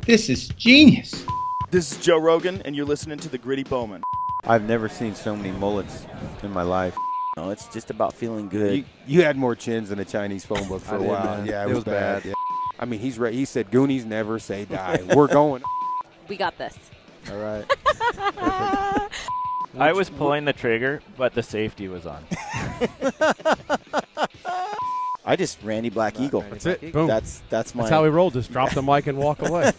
This is genius. This is Joe Rogan, and you're listening to The Gritty Bowman. I've never seen so many mullets in my life. No, it's just about feeling good. You had more chins than a Chinese phone book for a while. Man. Yeah, it was bad. Yeah. I mean, he's right. He said, Goonies never say die. We're going. We got this. All right. I was pulling the trigger, but the safety was on. I just Randy Black Eagle. That's it. Boom. That's my. That's how we roll. Just drop the mic and walk away.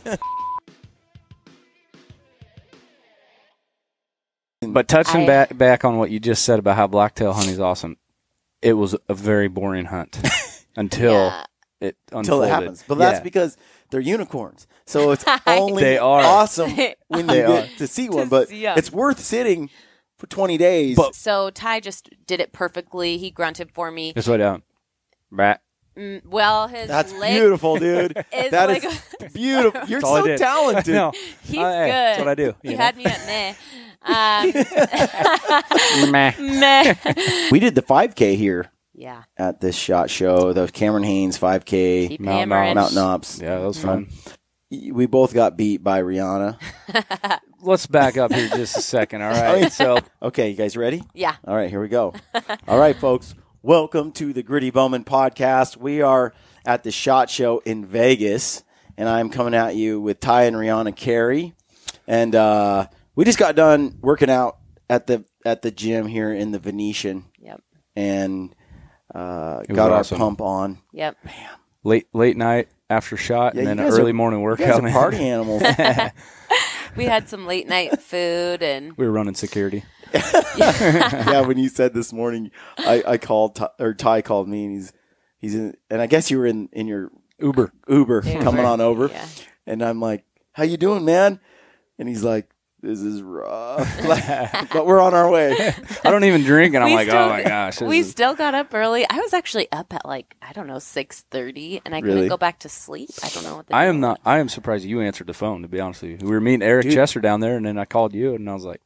But touching back on what you just said about how blacktail hunting is awesome, it was a very boring hunt until it unfolded. Until it happens. But that's because they're unicorns. So it's only They are. awesome when you get to see one. But it's worth sitting for 20 days. So Ty just did it perfectly. He grunted for me. Just way down. Rat. Well, his That's leg beautiful, dude. That like is beautiful. You're all I so did. talented. No. He's good. That's what I do. You know? had me at meh. Meh. Meh. We did the 5K here Yeah. at this SHOT Show. The Cameron Haynes 5K. Keep Mountain hammering. Mountain Ops. Yeah, that was fun. We both got beat by Rihana. Let's back up here just a second, all right? So, Okay, you guys ready? Yeah. All right, here we go. All right, folks. Welcome to the Gritty Bowman podcast. We are at the SHOT Show in Vegas, and I'm coming at you with Ty and Rihana Cary. And we just got done working out at the gym here in the Venetian. Yep. And got awesome. our pump on. Yep. late night after shot, Yeah, and then you an guys early are- morning You guys workout. are man. party animals. We had some late night food and We were running security. Yeah, when you said this morning, I called Ty called me, and he's in, and I guess you were in your Uber. coming on over, Yeah. and I'm like, "How you doing, man?" And he's like, "This is rough," but we're on our way. I don't even drink, and I'm We like, still- oh my gosh. we still got up early. I was actually up at 6:30, and I Really? couldn't go back to sleep. I don't know what the I deal am not. was. I am surprised you answered the phone. To be honest with you, we were meeting Eric Dude. Chester down there, and then I called you, and I was like,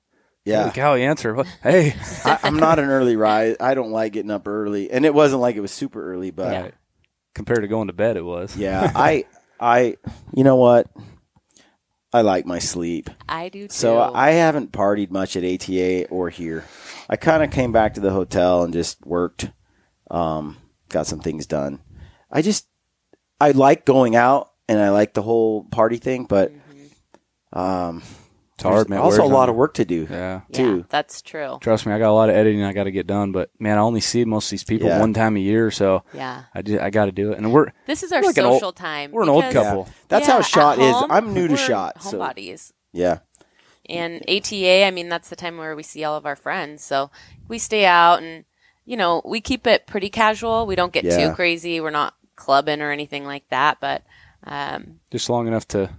Yeah, "Holy cow, he answered." What? Hey, I'm not an early rise. I don't like getting up early, and it wasn't like it was super early, but Right. Compared to going to bed, it was. yeah, I, you know what? I like my sleep. I do too. So I haven't partied much at ATA or here. I kind of came back to the hotel and just worked, got some things done. I like going out and I like the whole party thing, but It's hard, man. also Wears a lot on of work to do. Yeah. too. Yeah, that's true. Trust me, I got a lot of editing I got to get done, but man, I only see most of these people Yeah. one time a year, so Yeah. I got to do it. And This is our like an social old- time. we're an old because- couple. That's Yeah, how at SHOT is. home, I'm new to we're SHOT. So, homebodies. yeah. And ATA, I mean, that's the time where we see all of our friends. So we stay out and, we keep it pretty casual. We don't get Yeah. too crazy. We're not clubbing or anything like that. But just long enough to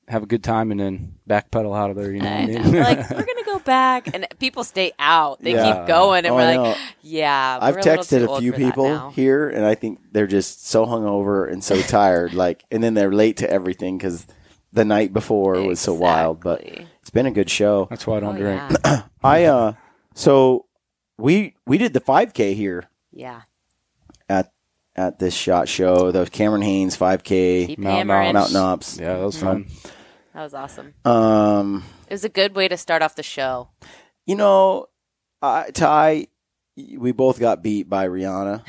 have a good time and then backpedal out of there. You know what I mean? we're like, we're going to go back. And people stay out. They Yeah. keep going. And Oh, we're I like, know. yeah. I've we're a little texted too a old few for that people now. here, and I think they're just so hungover and so tired. And then they're late to everything because the night before was so wild. But Exactly. it's been a good show. That's why I don't Oh, drink. yeah. So we did the 5K here Yeah. at this SHOT Show. The Cameron Haynes 5K Keep Mountain hammering. Mountain Ops. Yeah, that was fun. That was awesome. Um, It was a good way to start off the show. Ty, we both got beat by Rihana.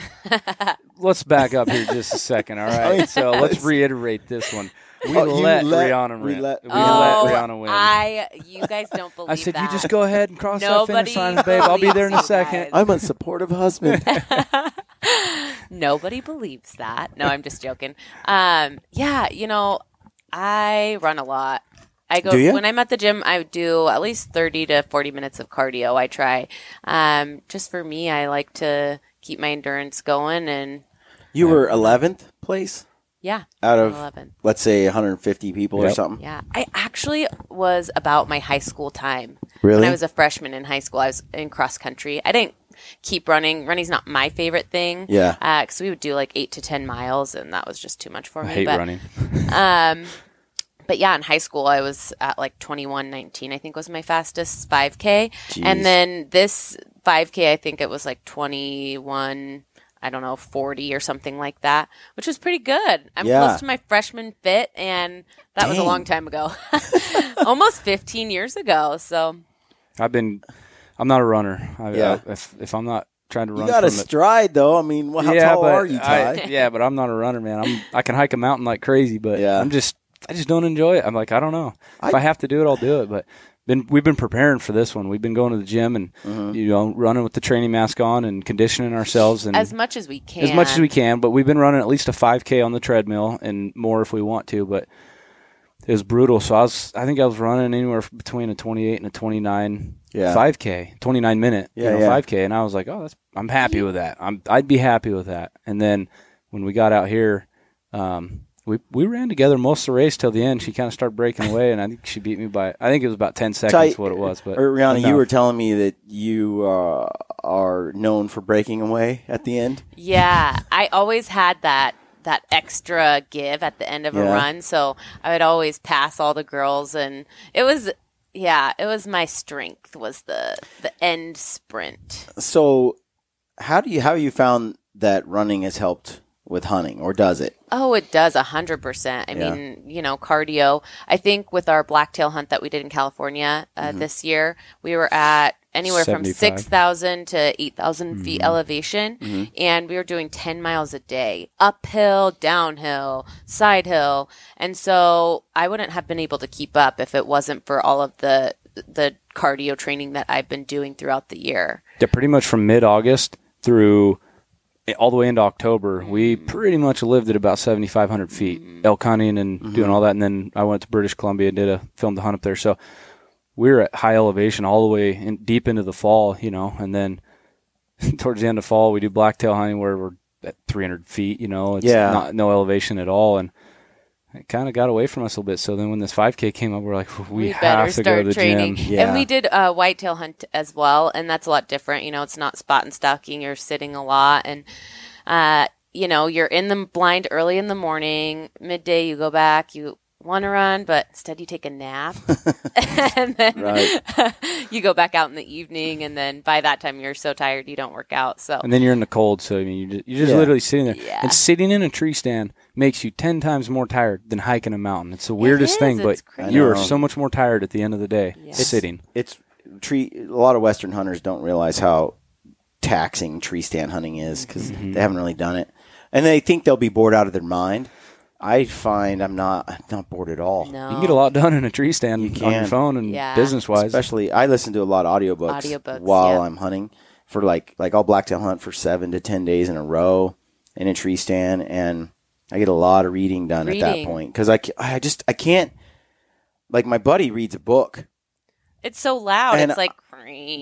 Let's back up here just a second, all right? So let's reiterate this one. We Oh, you let let- Rihanna we win. let- We Oh, let Rihanna win. you guys don't believe I said, that. you just go ahead and cross that Nobody finish line, babe. I'll be there in a believes you second. guys. I'm a supportive husband. Nobody believes that. No, I'm just joking. I run a lot. I go Do ya? when I'm at the gym. I do at least 30 to 40 minutes of cardio. I try. Just for me, I like to keep my endurance going, and You were 11th place yeah, out of, 11. let's say, 150 people or Yep. something. Yeah, I actually was about my high school time. Really? When I was a freshman in high school, I was in cross country. I didn't keep running. Running's not my favorite thing. Yeah. Because we would do 8 to 10 miles, and that was just too much for I me. hate but, running. But yeah, in high school, I was at 21:19, I think was my fastest 5K. Jeez. And then this 5K, I think it was 21 I don't know, 40 or something like that, which was pretty good. I'm Yeah. close to my freshman fit, and that was a Dang. long time ago. Almost 15 years ago. So I'm not a runner. Yeah. If I'm not trying to You run got a from it. stride, though. I mean, how tall are you, Ty? Yeah, but I'm not a runner, man. I can hike a mountain like crazy, but Yeah. I just don't enjoy it. I'm like, I don't know. If I have to do it, I'll do it. But we've been preparing for this one. We've been going to the gym and running with the training mask on and conditioning ourselves and as much as we can. as much as we can. But we've been running at least a 5K on the treadmill and more if we want to. But it was brutal. So I think I was running anywhere between a 28 and a 29 5K, 29 minute 5K, and I was like, oh, I'm happy with that. I'd be happy with that. And then when we got out here, we ran together most of the race till the end. She kind of started breaking away, and I think she beat me by, I think it was about 10 seconds what it was. But Rihana, enough. you were telling me that you are known for breaking away at the end. Yeah, I always had that extra give at the end of a run, so I would always pass all the girls, and it was my strength was the end sprint. So how have you found that running has helped with hunting, or does it? Oh, it does 100%. I mean, cardio. I think with our blacktail hunt that we did in California this year, we were at anywhere 75. from 6,000 to 8,000 feet elevation, and we were doing 10 miles a day, uphill, downhill, side hill, and so I wouldn't have been able to keep up if it wasn't for all of the cardio training that I've been doing throughout the year. Yeah, pretty much from mid-August through all the way into October, we pretty much lived at about 7,500 feet, elk hunting and doing all that. And then I went to British Columbia and filmed the hunt up there. So we were at high elevation all the way deep into the fall, and then towards the end of fall, we do blacktail hunting where we're at 300 feet, it's no elevation at all. And it kind of got away from us a little bit. So then when this 5K came up, we're like, we have to go to the training. gym. Yeah. And we did a whitetail hunt as well, and that's a lot different. It's not spot and stalking. You're sitting a lot, and you're in the blind early in the morning, midday you go back, you want to run, but instead you take a nap, and then you go back out in the evening, and then by that time you're so tired you don't work out. So and then you're in the cold, so I mean you're just literally sitting there, and sitting in a tree stand makes you 10 times more tired than hiking a mountain. It's the weirdest thing, but you are so much more tired at the end of the day sitting. A lot of Western hunters don't realize how taxing tree stand hunting is because they haven't really done it, and they think they'll be bored out of their mind. I find I'm not bored at all. No. You can get a lot done in a tree stand on your phone and business-wise. Especially, I listen to a lot of audiobooks while I'm hunting for like I'll blacktail hunt for 7 to 10 days in a row in a tree stand, and I get a lot of reading done at that point because I can't. Like my buddy reads a book. It's so loud. And it's like.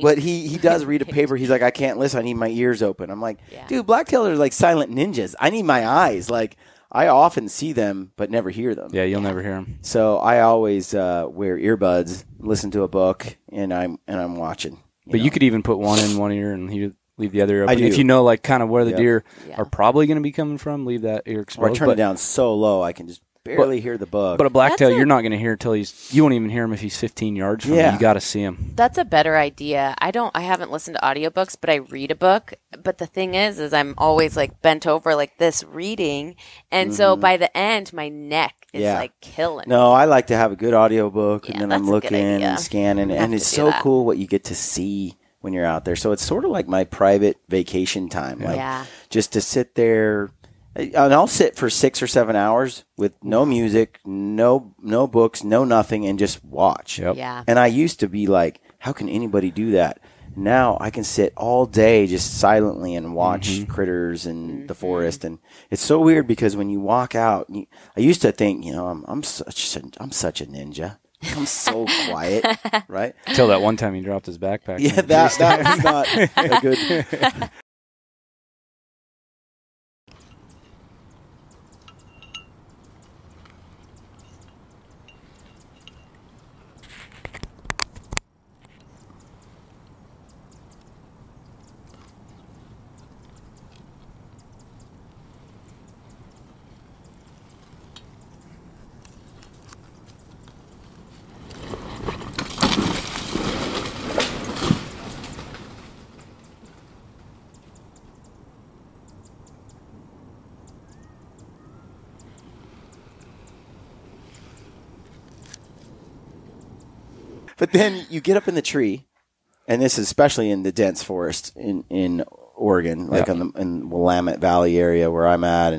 But he does read a paper. He's like, I can't listen. I need my ears open. I'm like, dude, blacktails are like silent ninjas. I need my eyes. Like I often see them, but never hear them. Yeah, you'll never hear them. So I always wear earbuds, listen to a book, and I'm watching. But you could even put one in one ear and you leave the other ear open. I do. If you know like kind of where the deer are probably going to be coming from, leave that ear exposed. Or I turn it down so low I can just barely hear the bug. But a blacktail, you're not going to hear until you won't even hear him if he's 15 yards from you. You got to see him. That's a better idea. I haven't listened to audiobooks, but I read a book. But the thing is I'm always like bent over like this reading. And so by the end, my neck is like killing. No, I like to have a good audiobook and then I'm that's a good looking idea. and scanning. You And have it's to so do that. cool what you get to see when you're out there. So it's sort of like my private vacation time. Like just to sit there. And I'll sit for 6 or 7 hours with no music, no books, no nothing, and just watch. Yep. Yeah. And I used to be like, how can anybody do that? Now I can sit all day just silently and watch critters in the forest, and it's so weird because when you walk out, I used to think, I'm such a ninja. I'm so quiet, right? Until that one time he dropped his backpack. Yeah, that was not a good. But then you get up in the tree, and this is especially in the dense forest in Oregon, like in Willamette Valley area where I'm at,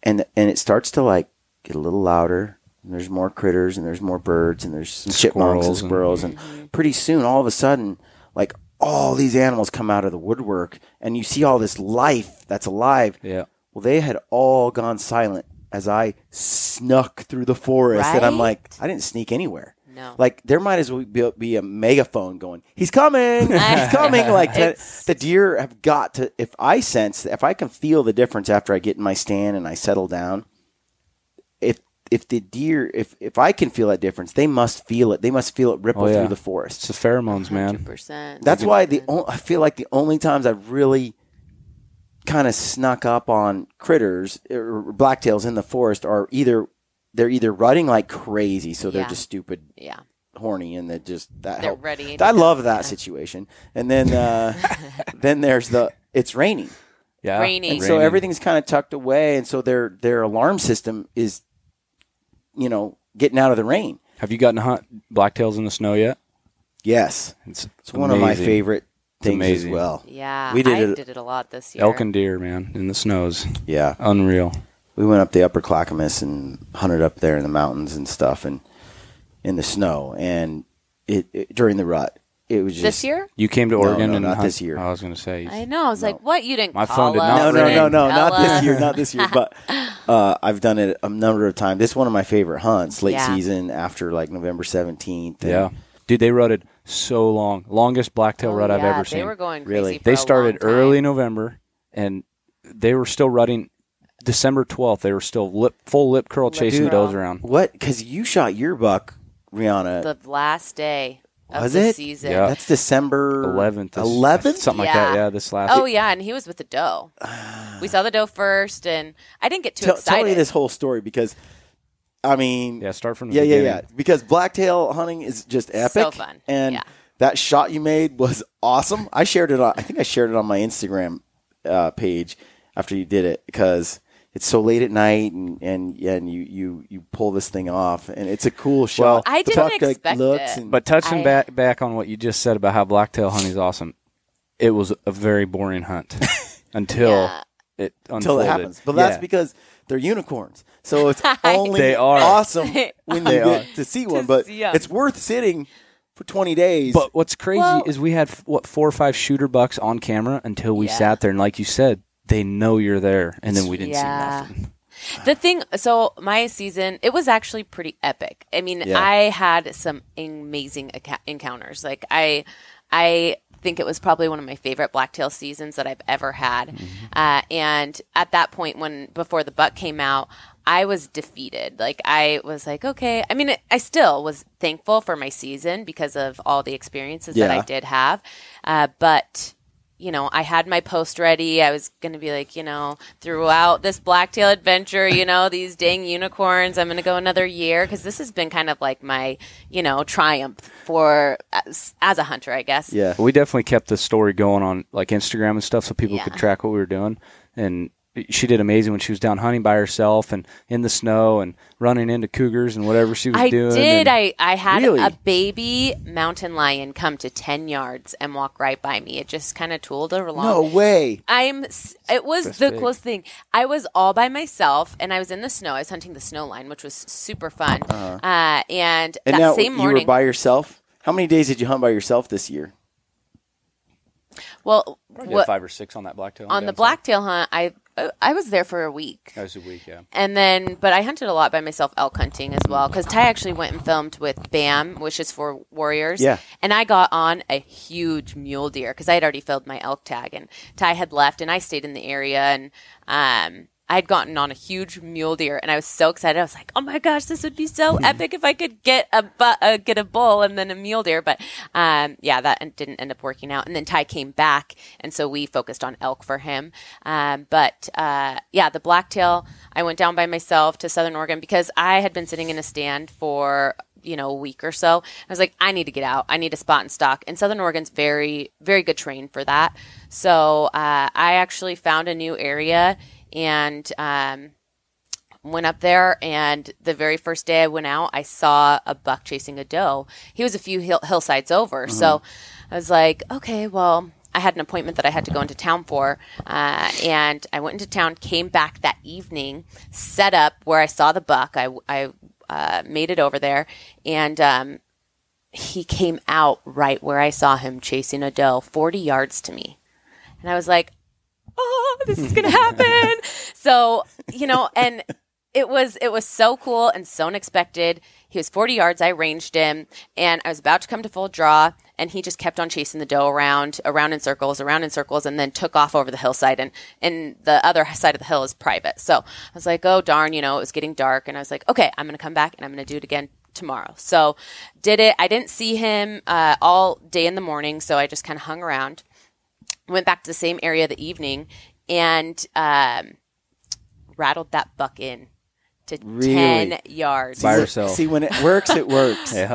and it starts to like get a little louder. And there's more critters, and there's more birds, and there's some chipmunks and squirrels, and pretty soon, all of a sudden, like all these animals come out of the woodwork, and you see all this life that's alive. Yeah. Well, they had all gone silent as I snuck through the forest, and I'm like, I didn't sneak anywhere. No. Like, there might as well be a megaphone going, he's coming, he's coming. Like, the deer have got to, if I can feel the difference after I get in my stand and I settle down, if the deer, if I can feel that difference, they must feel it. They must feel it ripple through the forest. It's the pheromones, man. 100%. That's why I feel like the only times I've really kind of snuck up on critters or blacktails in the forest are they're either rutting like crazy, so they're just stupid, horny, and they're ready. I love that situation. And then then there's it's raining. Yeah, raining. And so everything's kind of tucked away, and so their alarm system is, getting out of the rain. Have you gotten to hunt blacktails in the snow yet? Yes, it's one of my favorite things as well. Yeah, I did it a lot this year. Elk and deer, man, in the snows. Yeah, unreal. We went up the Upper Clackamas and hunted up there in the mountains and stuff, and in the snow, and it during the rut. It was just this year. You came to Oregon and not this year. I was going to say. I know. I was like, "What? You didn't?" My call phone did not us? ring. No, not this year. But I've done it a number of times. This is one of my favorite hunts, late season after like November 17th. Yeah, dude, they rutted so long, longest blacktail rut I've ever seen. They were going crazy. Really? For They a started long time. early November, and they were still rutting. December 12th, they were still full lip curl chasing does around. What? Because you shot your buck, Rihana. The last day of Was the it? season. Yeah. That's December 11th. 11th? Something like that, yeah, this last. Oh, yeah, and he was with the doe. We saw the doe first, and I didn't get too excited. Tell me this whole story because, I mean. Yeah, start from the beginning. Yeah. Because blacktail hunting is just epic. So fun. And that shot you made was awesome. I think I shared it on my Instagram page after you did it because it's so late at night and you pull this thing off and it's a cool shot. Well, I didn't expect it. But touching back on what you just said about how blacktail hunting is awesome, it was a very boring hunt until it unfolded. Until it happens. But that's because they're unicorns. So it's only awesome when you get to see one. But it's worth sitting for 20 days. But what's crazy is we had 4 or 5 shooter bucks on camera until we sat there, and like you said, they know you're there, and then we didn't see nothing. The thing, so my season, it was actually pretty epic. I mean, I had some amazing encounters. Like I think it was probably one of my favorite blacktail seasons that I've ever had. Mm-hmm. And at that point, before the buck came out, I was defeated. Like I was like, okay. I mean, I still was thankful for my season because of all the experiences that I did have. But I had my post ready. I was going to be like, throughout this blacktail adventure, these dang unicorns, I'm going to go another year because this has been kind of like my, triumph for as a hunter, I guess. Yeah. We definitely kept the story going on like Instagram and stuff so people could track what we were doing. And she did amazing when she was down hunting by herself and in the snow and running into cougars and whatever she was doing. I had a baby mountain lion come to 10 yards and walk right by me. It just kind of tooled her along. No way. It was the coolest thing. I was all by myself and I was in the snow. I was hunting the snow line, which was super fun. And that now same morning. You were by yourself? How many days did you hunt by yourself this year? Well, 5 or 6 on that blacktail. On the blacktail hunt, I was there for a week. That was a week, yeah. And then, but I hunted a lot by myself elk hunting as well because Ty actually went and filmed with BAM, which is for warriors. Yeah. And I got on a huge mule deer because I had already filled my elk tag and Ty had left and I stayed in the area and I had gotten on a huge mule deer and I was so excited. I was like, oh my gosh, this would be so epic if I could get a bull and then a mule deer. But that didn't end up working out. And then Ty came back and so we focused on elk for him. The blacktail, I went down by myself to Southern Oregon because I had been sitting in a stand for a week or so. I was like, I need to get out. I need a spot and stock. And Southern Oregon's very, very good terrain for that. So I actually found a new area and went up there, and the very first day I went out, I saw a buck chasing a doe. He was a few hillsides over. So I was like, okay, well, I had an appointment that I had to go into town for, and I went into town, came back that evening, set up where I saw the buck. I made it over there, and he came out right where I saw him chasing a doe, 40 yards to me. And I was like, oh, this is going to happen. So, and it was so cool and so unexpected. He was 40 yards. I ranged him, and I was about to come to full draw, and he just kept on chasing the doe around in circles, and then took off over the hillside, and the other side of the hill is private. So I was like, oh, darn, it was getting dark, and I was like, okay, I'm going to come back, and I'm going to do it again tomorrow. So did it. I didn't see him all day in the morning, so I just kind of hung around. Went back to the same area the evening, and rattled that buck in to 10 yards. By herself. See, when it works, it works. Yeah.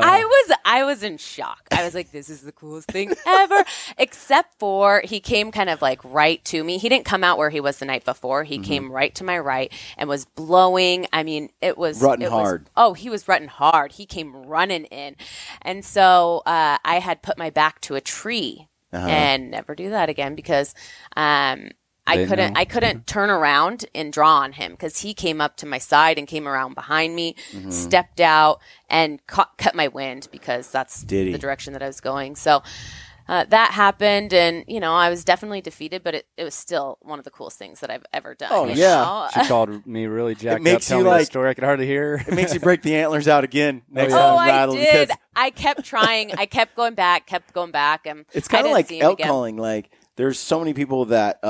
I was in shock. I was like, this is the coolest thing ever. Except for he came kind of like right to me. He didn't come out where he was the night before. He came right to my right and was blowing. I mean, it was rutting hard. He was rutting hard. He came running in. And so I had put my back to a tree and never do that again because I couldn't turn around and draw on him because he came up to my side and came around behind me, stepped out, and cut my wind because that's the direction that I was going. So that happened, and I was definitely defeated, but it was still one of the coolest things that I've ever done. Oh yeah, she called me really jacked up. Makes Telling you me like the story. I could hardly hear her. It makes you break the antlers out again next time. I did. I kept trying. I kept going back. And it's kind of like elk calling. Like there's so many people that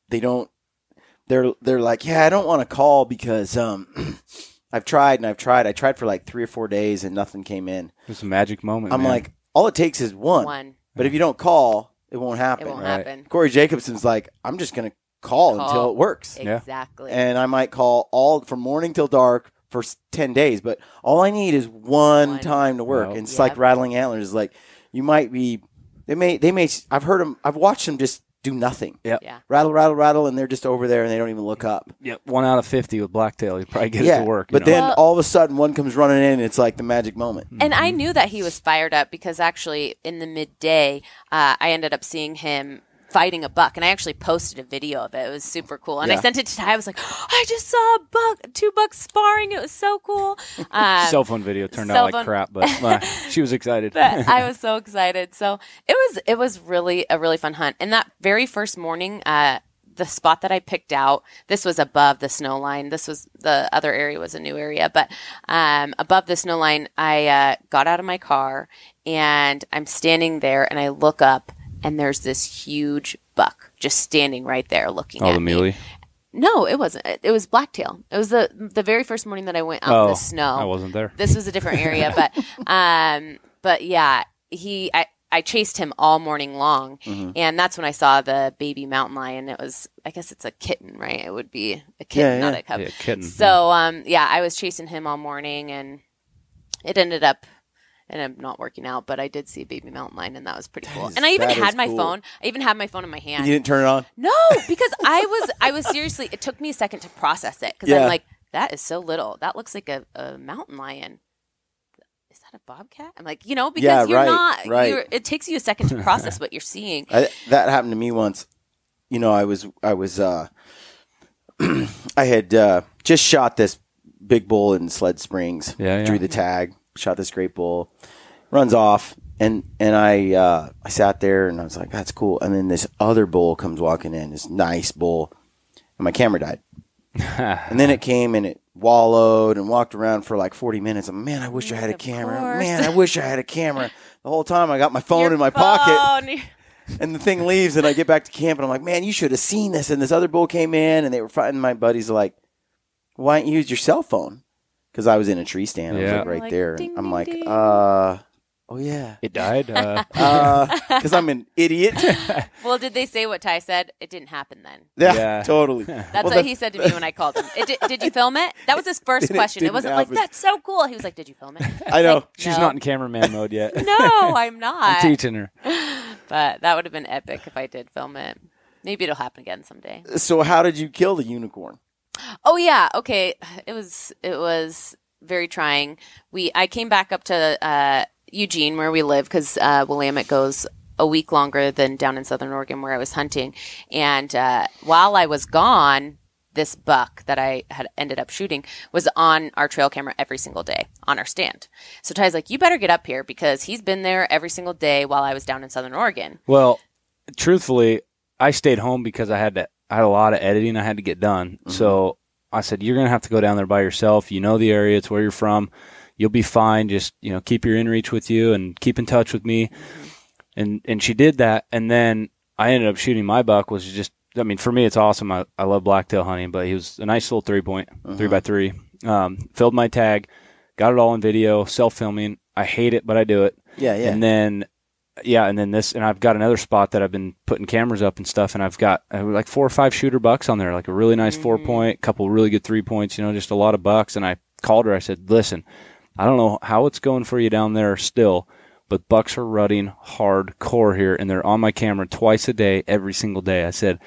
they're like, yeah, I don't want to call because I've tried. I tried for like 3 or 4 days and nothing came in. It's a magic moment. I'm like, all it takes is one. But if you don't call, it won't happen. It won't happen. Corey Jacobson's like, I'm just going to call until it works. Exactly. And I might call all from morning till dark for 10 days, but all I need is one time to work. And it's like rattling antlers. Like you might be, they may, I've heard them, I've watched them just do nothing. Yep. Yeah. Rattle, and they're just over there and they don't even look up. Yep. 1 out of 50 with Blacktail. You probably get it to work. But then all of a sudden one comes running in and it's like the magic moment. And I knew that he was fired up because actually in the midday, I ended up seeing him fighting a buck, and I actually posted a video of it. It was super cool, and I sent it to Ty. I was like, I just saw two bucks sparring. It was so cool. Cell phone video turned out like crap, but she was excited. But I was so excited. So it was really a really fun hunt. And that very first morning, the spot that I picked out, this was above the snow line. The other area was a new area, but above the snow line, I got out of my car and I'm standing there, and I look up. And there's this huge buck just standing right there looking at me. Oh, the muley? No, it wasn't. It was Blacktail. It was the very first morning that I went out in the snow. I wasn't there. This was a different area, but yeah, I chased him all morning long, and that's when I saw the baby mountain lion. It was, I guess it's a kitten, right? It would be a kitten, not a cub. Yeah, kitten. So I was chasing him all morning, and it ended up. And I'm not working out, but I did see a baby mountain lion, and that was pretty cool. And I even had my phone. I even had my phone in my hand. You didn't turn it on? No, because I was seriously. It took me a second to process it because I'm like, that is so little. That looks like a mountain lion. Is that a bobcat? I'm like, because you're not. Right. It takes you a second to process what you're seeing. That happened to me once. I was I had just shot this big bull in Sled Springs. Drew the tag. Shot this great bull, runs off, and I sat there and I was like, that's cool. And then this other bull comes walking in, this nice bull, and my camera died. And then it came and it wallowed and walked around for like 40 minutes. I'm, man, I wish I had a camera. Man, I wish I had a camera. The whole time I got my phone in my pocket. And the thing leaves and I get back to camp and I'm like, man, you should have seen this. And this other bull came in and they were fighting. My buddies are like, why don't you use your cell phone? Because I was in a tree stand. I was like right there. Ding, I'm ding, like, ding. oh yeah. It died? Because I'm an idiot. Well, did they say what Ty said? It didn't happen then. Yeah. Totally. That's what he said to me when I called him. Did you film it? That was his first question. It wasn't happen. like, that's so cool. He was like, did you film it? I know. Like, She's not in cameraman mode yet. No, I'm not. I'm teaching her. But that would have been epic if I did film it. Maybe it'll happen again someday. So how did you kill the unicorn? Oh yeah, okay. It was very trying. I came back up to Eugene where we live because Willamette goes a week longer than down in Southern Oregon where I was hunting. And while I was gone, this buck that I had ended up shooting was on our trail camera every single day on our stand. So Ty's like, you better get up here because he's been there every single day while I was down in Southern Oregon. Well, truthfully, I stayed home because I had a lot of editing I had to get done. Mm-hmm. So I said, you're going to have to go down there by yourself. You know the area. It's where you're from. You'll be fine. Just, keep your inReach with you and keep in touch with me. Mm-hmm. And she did that. And then I ended up shooting my buck, which is just, for me, it's awesome. I love blacktail hunting, but he was a nice little 3-point, 3x3. Filled my tag, got it all in video, self-filming. I hate it, but I do it. Yeah. And then I've got another spot that I've been putting cameras up and stuff, and I've got like 4 or 5 shooter bucks on there, like a really nice 4-point, couple really good 3-points, just a lot of bucks. And I called her. I said, listen, I don't know how it's going for you down there still, but bucks are rutting hardcore here, and they're on my camera twice a day, every single day. I said,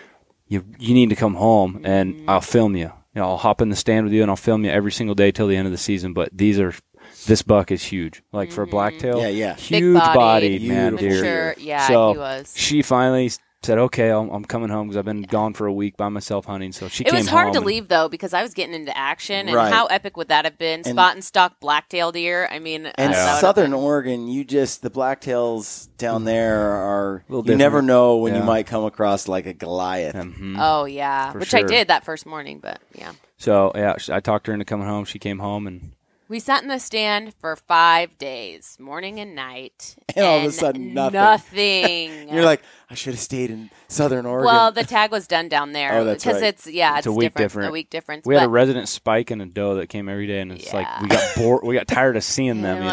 you need to come home, and I'll film you. I'll hop in the stand with you, and I'll film you every single day till the end of the season. But this buck is huge. Like for a blacktail, huge bodied, man, deer. Yeah, so he was. She finally said, okay, I'm coming home because I've been gone for a week by myself hunting. So she came home. It was hard to leave, though, because I was getting into action. And how epic would that have been? Spot and stock blacktail deer. And Southern Oregon, the blacktails down there are, you never know when you might come across like a Goliath. Mm-hmm. Oh, yeah. Which I did that first morning, but yeah. So, I talked her into coming home. She came home and... We sat in the stand for 5 days, morning and night. And all of a sudden, nothing. You're like, I should have stayed in Southern Oregon. Well, the tag was done down there. Oh, that's right. Because it's a week different. A week difference. We had a resident spike and a doe that came every day, and it's like we got bored. We got tired of seeing them,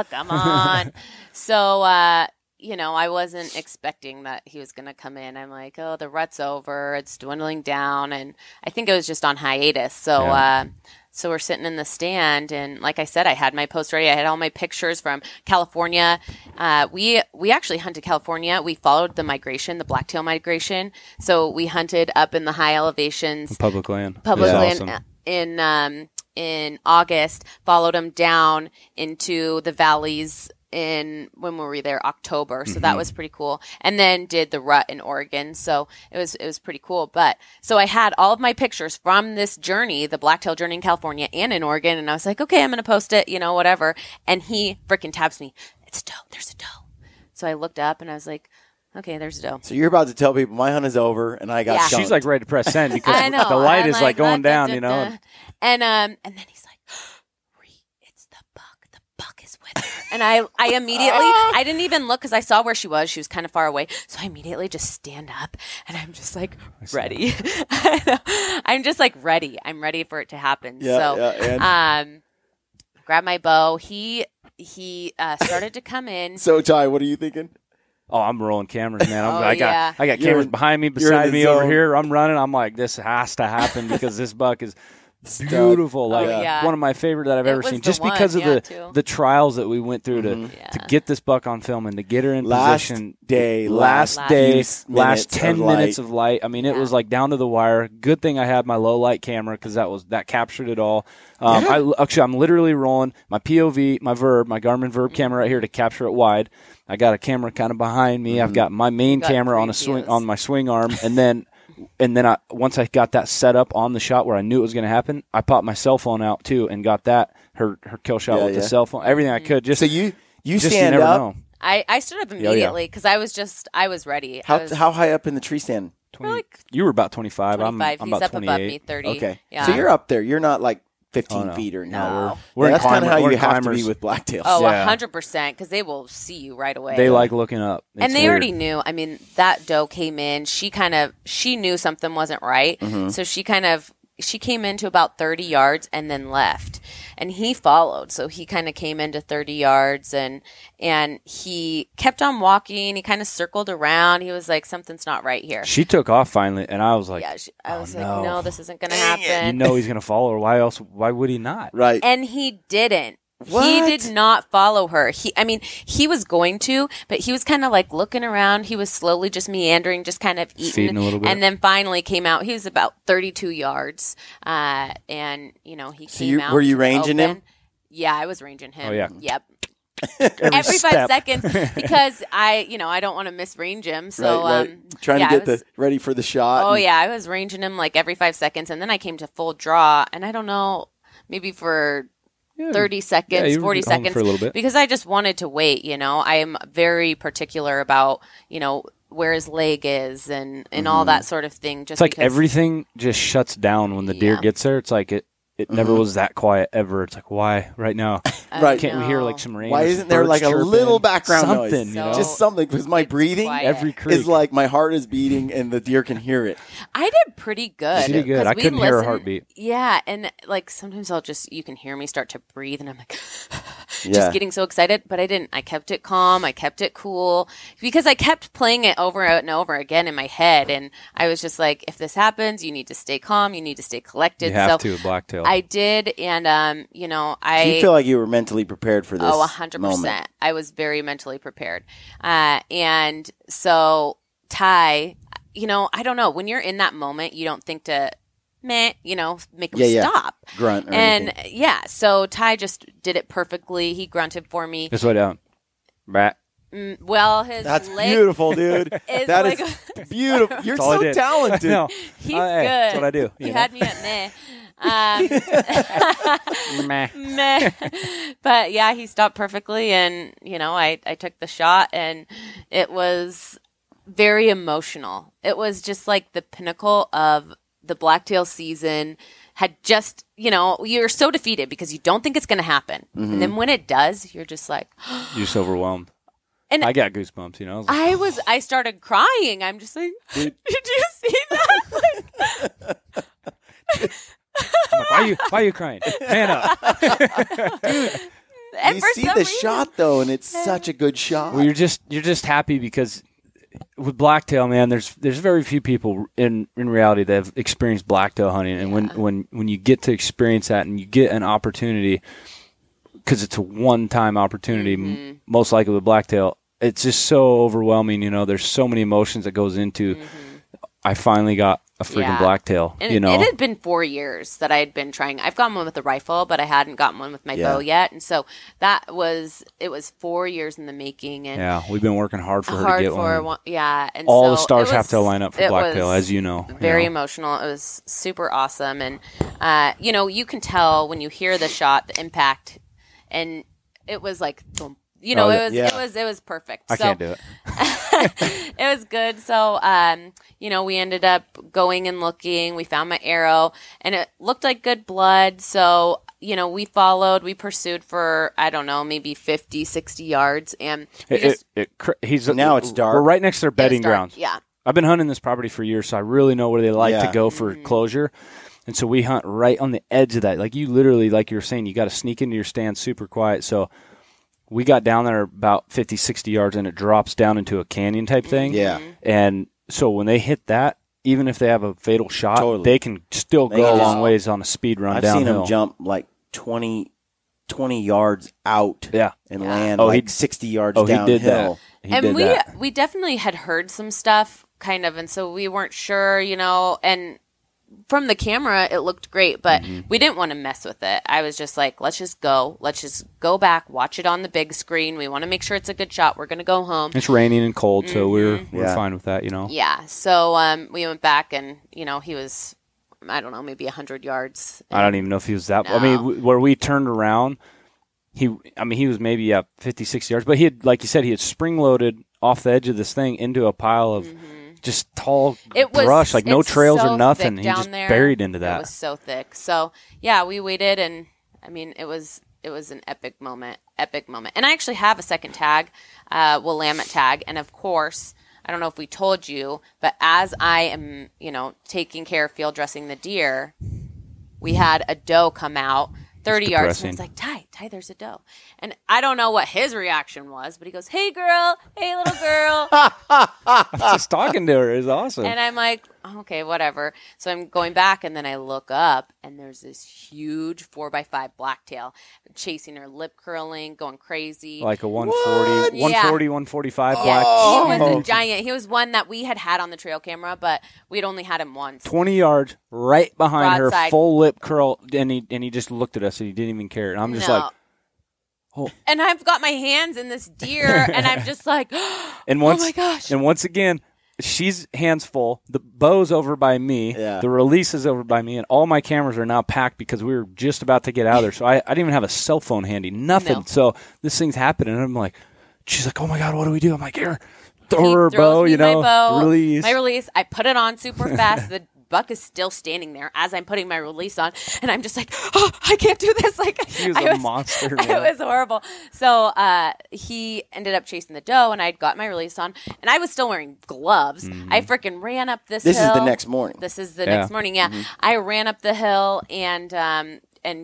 come on. So, I wasn't expecting that he was going to come in. I'm like, oh, the rut's over. It's dwindling down. And I think it was just on hiatus. So, So we're sitting in the stand, and like I said, I had my post ready. I had all my pictures from California. We actually hunted California. We followed the migration, the blacktail migration. So we hunted up in the high elevations, public land awesome. In August. Followed them down into the valleys when we were there, October. So that was pretty cool. And then did the rut in Oregon. So it was pretty cool. But so I had all of my pictures from this journey, the blacktail journey in California and in Oregon. And I was like, okay, I'm going to post it, whatever. And he freaking taps me. It's a doe. There's a doe. So I looked up and I was like, okay, there's a doe. So you're about to tell people my hunt is over and I got skunked. She's like ready to press send because the light is like going down, And then he's like, it's the buck. The buck is with her. And I immediately, I didn't even look because I saw where she was. She was kind of far away. So I immediately just stand up and I'm just like ready. I'm just like ready. I'm ready for it to happen. Grab my bow. He started to come in. So Ty, what are you thinking? Oh, I'm rolling cameras, man. I got cameras behind me, beside me, over here. I'm running. I'm like, this has to happen because this buck is beautiful. One of my favorite that I've ever seen. Just because of the trials that we went through to get this buck on film and to get her in position. Last 10 minutes of light. It was like down to the wire. Good thing I had my low light camera because that captured it all. I'm literally rolling my POV, my Garmin Verb camera right here to capture it wide. I got a camera kind of behind me. I've got my main camera on my swing arm, and then once I got that set up on the shot where I knew it was going to happen, I popped my cell phone out too and got her kill shot with the cell phone, everything I could. Just so you stand up. Know. I stood up immediately because I was ready. How high up in the tree stand? 20, you were about 25. 25. I'm He's about up 28. above me, 30. Okay, yeah. So you're up there. You're not like 15 feet or no. That's kind of how you have to be with blacktails. Oh, 100%, because they will see you right away. They like looking up. And they already knew. That doe came in. She knew something wasn't right. Mm-hmm. So she came into about 30 yards and then left. And he followed. So he kind of came into 30 yards and he kept on walking. He kind of circled around. He was like, something's not right here. She took off finally. And I was like, I was like, no, this isn't going to happen. He's going to follow her. Why would he not? Right. And he didn't. What? He did not follow her. He was going to, but he was kind of like looking around. He was slowly just meandering, just kind of eating. Feeding a little bit. And then finally came out. He was about 32 yards. And, he came out. Were you ranging him? Yeah, I was ranging him. Oh, yeah. Yep. Every 5 seconds because I don't want to misrange him. So, right. Trying to get ready for the shot. Oh, yeah. I was ranging him like every 5 seconds. And then I came to full draw. And I don't know, maybe for 30 seconds, 40 seconds. For a little bit. Because I just wanted to wait, I am very particular about, where his leg is and all that sort of thing. Just it's like everything just shuts down when the deer gets there. It's like it never was that quiet ever. It's like, why right now? Right. Can't we hear like some rain? Why isn't there like a little background something, noise? Just something, because my breathing every creek is like my heart is beating and the deer can hear it. I did pretty good. She did good. I couldn't hear her heartbeat. Yeah, and like sometimes you can hear me start to breathe, and I'm like, just getting so excited. But I didn't. I kept it calm. I kept it cool because I kept playing it over and over again in my head, and I was just like, if this happens, you need to stay calm. You need to stay collected. You have to, Blacktail. I did, and I. Do you feel like you were mentally prepared for this? Oh, 100%. I was very mentally prepared. And so Ty, I don't know. When you're in that moment, you don't think to, make him stop. Grunt or and anything. So Ty just did it perfectly. He grunted for me. Just way down. Rat. Well, his That's leg beautiful, dude. That like is beautiful. You're all I so did. talented. No. He's good. That's what I do. You had me at meh. Meh. But yeah, he stopped perfectly, and I took the shot, and it was very emotional. It was just like the pinnacle of the Blacktail season. Had just, you're so defeated because you don't think it's going to happen, and then when it does, you're just like, you're just overwhelmed. And I got goosebumps. I started crying. I'm just like, did you see that? Why are you crying? Man up. And you for see some the reason- shot though, and it's such a good shot. Well, you're just happy because with blacktail, man, there's very few people in reality that have experienced blacktail hunting, and when you get to experience that and you get an opportunity, because it's a one-time opportunity, most likely with blacktail, it's just so overwhelming. There's so many emotions that goes into. I finally got a freaking blacktail. And it had been 4 years that I had been trying. I've gotten one with a rifle, but I hadn't gotten one with my bow yet. And so it was 4 years in the making. And we've been working hard for her to get one. And all the so stars have to line up for blacktail, as you know. Very emotional. It was super awesome. And, you can tell when you hear the shot, the impact, and it was like, boom. It was perfect. I can't do it. It was good. So, we ended up going and looking. We found my arrow, and it looked like good blood. So, we pursued for, I don't know, maybe 50, 60 yards. And now it's dark. We're right next to their bedding grounds. Yeah. I've been hunting this property for years, so I really know where they like to go for closure. And so we hunt right on the edge of that. Like you literally, like you were saying, you got to sneak into your stand super quiet. So we got down there about 50, 60 yards, and it drops down into a canyon type thing. Yeah. And so when they hit that, even if they have a fatal shot, they can still go a long ways on a speed run downhill. I've seen them jump like 20 yards out and land 60 yards downhill. He did that. And we definitely had heard some stuff, kind of, and so we weren't sure, and from the camera, it looked great, but we didn't want to mess with it. I was just like, let's just go back, watch it on the big screen. We want to make sure it's a good shot. We're going to go home. It's raining and cold, so we're fine with that, Yeah. So we went back, and, he was, I don't know, maybe 100 yards. I don't even know if he was that. No. I mean, where we turned around, he was maybe 50, 60 yards, but he had, like you said, he had spring-loaded off the edge of this thing into a pile of just tall brush, like no trails or nothing. He just buried into that. It was so thick. So yeah, we waited, and I mean, it was an epic moment. And I actually have a second tag, Willamette tag, and of course, I don't know if we told you, but as I am, taking care of field dressing the deer, we had a doe come out 30 yards, and I was like, Ty, Ty, there's a doe. And I don't know what his reaction was, but he goes, hey, girl. Hey, little girl. Just talking to her is awesome. And I'm like, okay, whatever. So I'm going back, and then I look up, and there's this huge 4x5 blacktail chasing her, lip curling, going crazy. Like a 140, What? 140, 145 Yeah, black. he was a giant. He was one that we had on the trail camera, but we'd only had him once. 20 yards right behind her, Broadside. full lip curl, and he just looked at us and he didn't even care. And I'm just like, oh. And I've got my hands in this deer, and I'm just like, and once, oh my gosh. And once again, she's hands full. The bow's over by me. Yeah. The release is over by me, and all my cameras are now packed because we were just about to get out of there. So I didn't even have a cell phone handy, nothing. No. So this thing's happening, and I'm like, she's like, oh my God, what do we do? I'm like, here, throw He her a throws bow, me you know, my bow, release. my release. I put it on super fast. The buck is still standing there as I'm putting my release on, and I'm just like, oh, I can't do this. Like, He was a monster, man. It was horrible. So he ended up chasing the doe, and I'd got my release on, and I was still wearing gloves. I freaking ran up this hill. This is the next morning. This is the next morning, yeah. I ran up the hill and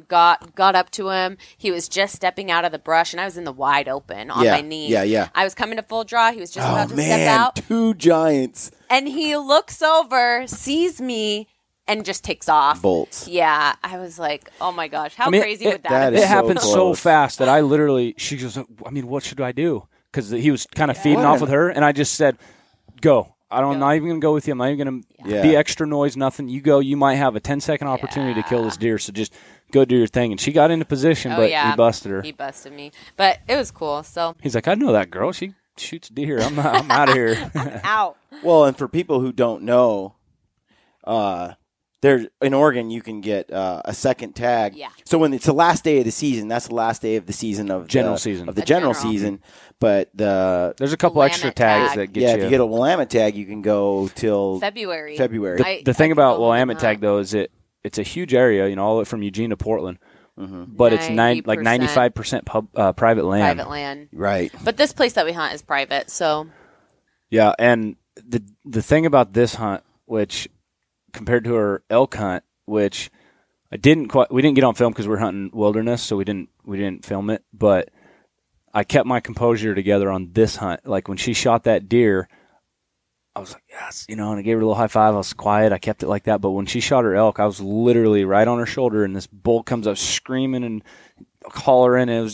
got up to him. He was just stepping out of the brush, and I was in the wide open on my knees. Yeah. I was coming to full draw. He was just about to man, step out. 2 giants. And he looks over, sees me, and just takes off. Bolts. Yeah. I was like, oh my gosh, how crazy would that that have is been? It happened so close. fast that I literally, she goes, I mean, what should I do? Because he was kind of feeding off with her, and I just said, go. I'm not even going to go with you. I'm not even going to be extra noise, nothing. You go. You might have a 10-second opportunity to kill this deer, so just go do your thing. And she got into position, but he busted her. He busted me. But it was cool. So He's like, I know that girl. She shoots deer. I'm out of here. out. Well, and for people who don't know, there in Oregon you can get a second tag. Yeah. So when it's the last day of the season, that's the last day of the season of General season. of the A general general. season. But There's a couple extra Willamette tags tag. that get if you get a Willamette tag, you can go till February. The thing about Willamette tag, though, is it's a huge area, all the way from Eugene to Portland. But it's 95% private land. Private land. Right. But this place that we hunt is private, so Yeah, and the thing about this hunt, which compared to our elk hunt, which we didn't get on film because we were hunting wilderness, so we didn't film it. But I kept my composure together on this hunt. Like when she shot that deer, I was like, yes, and I gave her a little high five. I was quiet. I kept it like that. But when she shot her elk, I was literally right on her shoulder, and this bull comes up screaming and hollering. And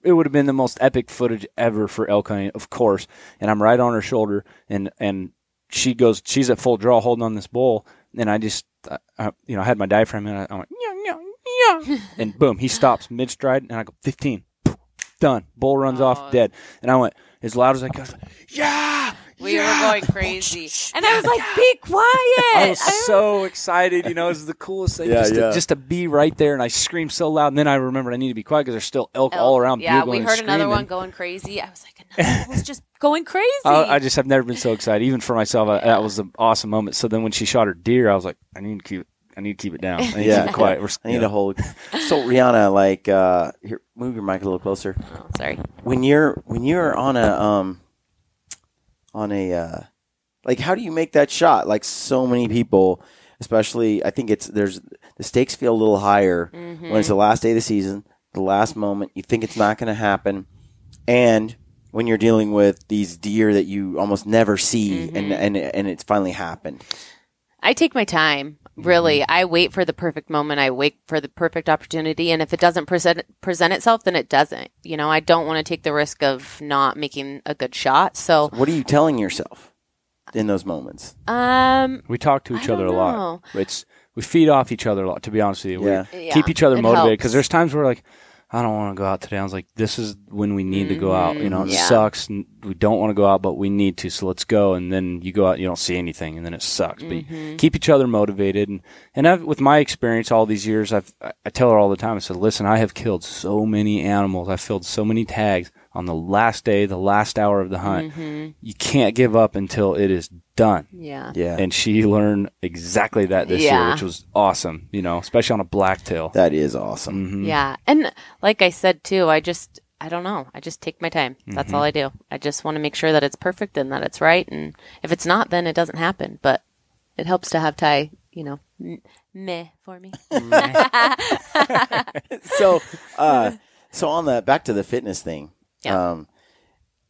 it would have been the most epic footage ever for elk hunting, of course. And I'm right on her shoulder, and she's at full draw holding on this bull, and I just, I had my diaphragm in. I went, yeah, and boom, he stops mid stride, and I go 15, done. Bull runs off dead, and I went as loud as I could. Yeah. we were going crazy. And I was like, be quiet. I was so excited, it was the coolest thing just to be right there, and I screamed so loud, and then I remembered I need to be quiet because there's still elk all around Yeah, bugling we heard and another screaming. one going crazy. I was like, another one was just going crazy. I just have never been so excited, even for myself. That was an awesome moment. So then when she shot her deer, I was like, I need to keep it down. I need to keep it quiet. I need to hold. So Rihana, here, move your mic a little closer. Oh, sorry. When you're on a like, how do you make that shot? Like so many people, especially, I think the stakes feel a little higher when it's the last day of the season, the last moment. You think it's not going to happen, and when you're dealing with these deer that you almost never see, and it's finally happened. I take my time. Really, I wait for the perfect moment. I wait for the perfect opportunity, and if it doesn't present itself, then it doesn't. I don't want to take the risk of not making a good shot. So, What are you telling yourself in those moments? We talk to each I other a don't lot. know. We feed off each other a lot, to be honest with you. Yeah. We keep each other it motivated helps. because there's times where like, I don't want to go out today. I was like, this is when we need to go out. It Yeah. sucks. And we don't want to go out, but we need to. So let's go. And then you go out, you don't see anything, and then it sucks. But you keep each other motivated. And with my experience all these years, I tell her all the time. I said, listen, I have killed so many animals. I've filled so many tags on the last day, the last hour of the hunt. You can't give up until it is done. yeah. Yeah, And she learned exactly that this year, which was awesome, especially on a blacktail. that is awesome. Yeah. And like I said, too, I don't know. I just take my time. That's all I do. I just want to make sure that it's perfect and that it's right. And if it's not, then it doesn't happen. But it helps to have Ty, meh for me. So, So on the back to the fitness thing. Yeah.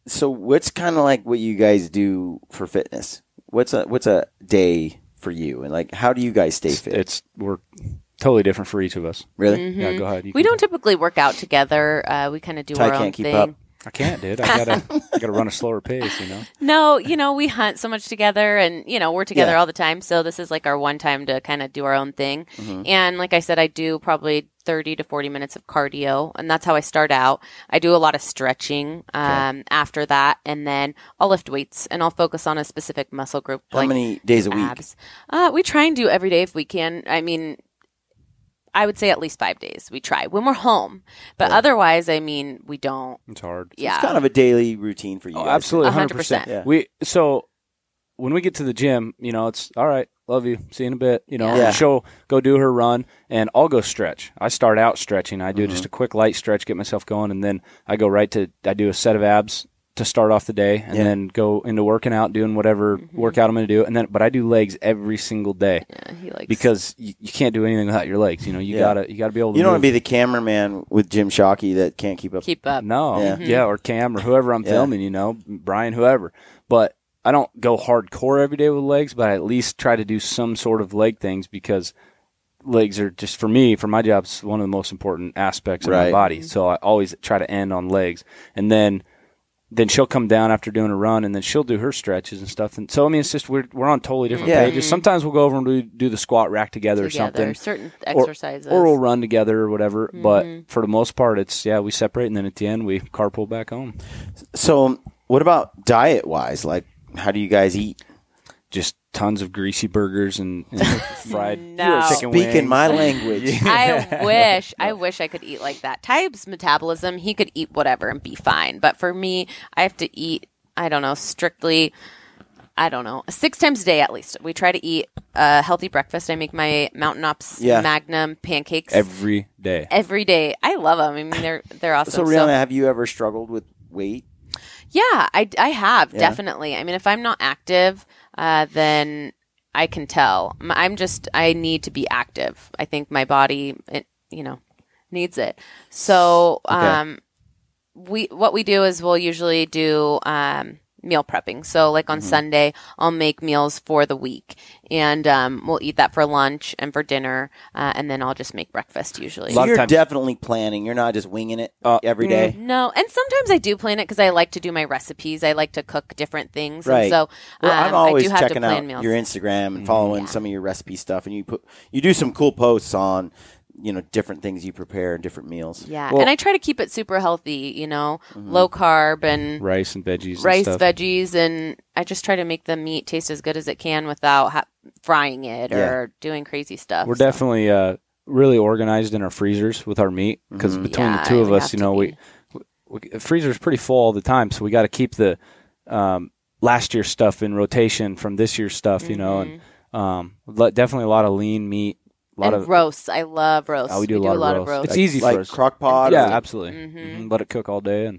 So what's kind of like what you guys do for fitness? What's a day for you, and like how do you guys stay fit? We're totally different for each of us. Really? Yeah, go ahead. We don't typically work out together. We kind of do Ty our own can't keep thing. up. I can't, dude. I gotta run a slower pace, you know. No, we hunt so much together, and we're together Yeah. all the time. So this is like our one time to kind of do our own thing. Mm-hmm. And like I said, I do probably 30 to 40 minutes of cardio, and that's how I start out. I do a lot of stretching after that, and then I'll lift weights and I'll focus on a specific muscle group. How many days a week? Abs. We try and do every day if we can. I mean, I would say at least 5 days. We try when we're home, but otherwise, I mean, we don't. It's hard. Yeah, It's kind of a daily routine for you guys. Absolutely, 100%. 100%. Yeah. So when we get to the gym, it's all right. Love you. See you in a bit. Yeah. She'll go do her run, and I'll go stretch. I start out stretching. I do just a quick light stretch, get myself going, and then I go I do a set of abs to start off the day, and then go into working out, doing whatever workout I'm going to do, but I do legs every single day. Yeah, he likes because you can't do anything without your legs. You gotta be able to. You don't want move. to be the cameraman with Jim Shockey that can't keep up. keep up. No, Yeah. or Cam or whoever I'm filming, Brian, whoever. But I don't go hardcore every day with legs, but I at least try to do some sort of leg things because legs are just, for me, for my job, it's one of the most important aspects of my Right. body. So I always try to end on legs. And then she'll come down after doing a run, and then she'll do her stretches and stuff. And so, I mean, it's just we're on totally different Yeah. pages. Sometimes we'll go over and do the squat rack together or something. Certain exercises. Or we'll run together or whatever. But for the most part, it's, we separate, and then at the end, we carpool back home. So what about diet-wise? Like, how do you guys eat? Just tons of greasy burgers and fried No. chicken Speaking wings. my language. I wish I could eat like that. Ty's metabolism, he could eat whatever and be fine. But for me, I have to eat, strictly, 6 times a day at least. We try to eat a healthy breakfast. I make my Mountain Ops Magnum pancakes every day. every day. I love them. I mean, they're awesome. So, Rihana, have you ever struggled with weight? Yeah, I have, definitely. I mean, if I'm not active, then I can tell. I need to be active. I think my body, needs it. So, what we do is we'll usually do meal prepping. So like on Sunday, I'll make meals for the week, and we'll eat that for lunch and for dinner, and then I'll just make breakfast usually. lot of You're times- definitely planning. You're not just winging it every day. No, and sometimes I do plan it because I like to do my recipes. I like to cook different things, Right. and so Well, I'm always I do have to checking plan out meals. your Instagram and following some of your recipe stuff, and you do some cool posts on different things you prepare and different meals. Yeah, Well- and I try to keep it super healthy, low carb and Rice and veggies. rice, and stuff. veggies, and I just try to make the meat taste as good as it can without frying it or doing crazy stuff. We're definitely really organized in our freezers with our meat because between the two of we us, have to we freezer's pretty full all the time, so we got to keep the last year's stuff in rotation from this year's stuff, and definitely a lot of lean meat. And roasts. I love roasts. We do a lot of roasts. It's easy like for us. crock pot. Yeah, or- absolutely. Let it cook all day,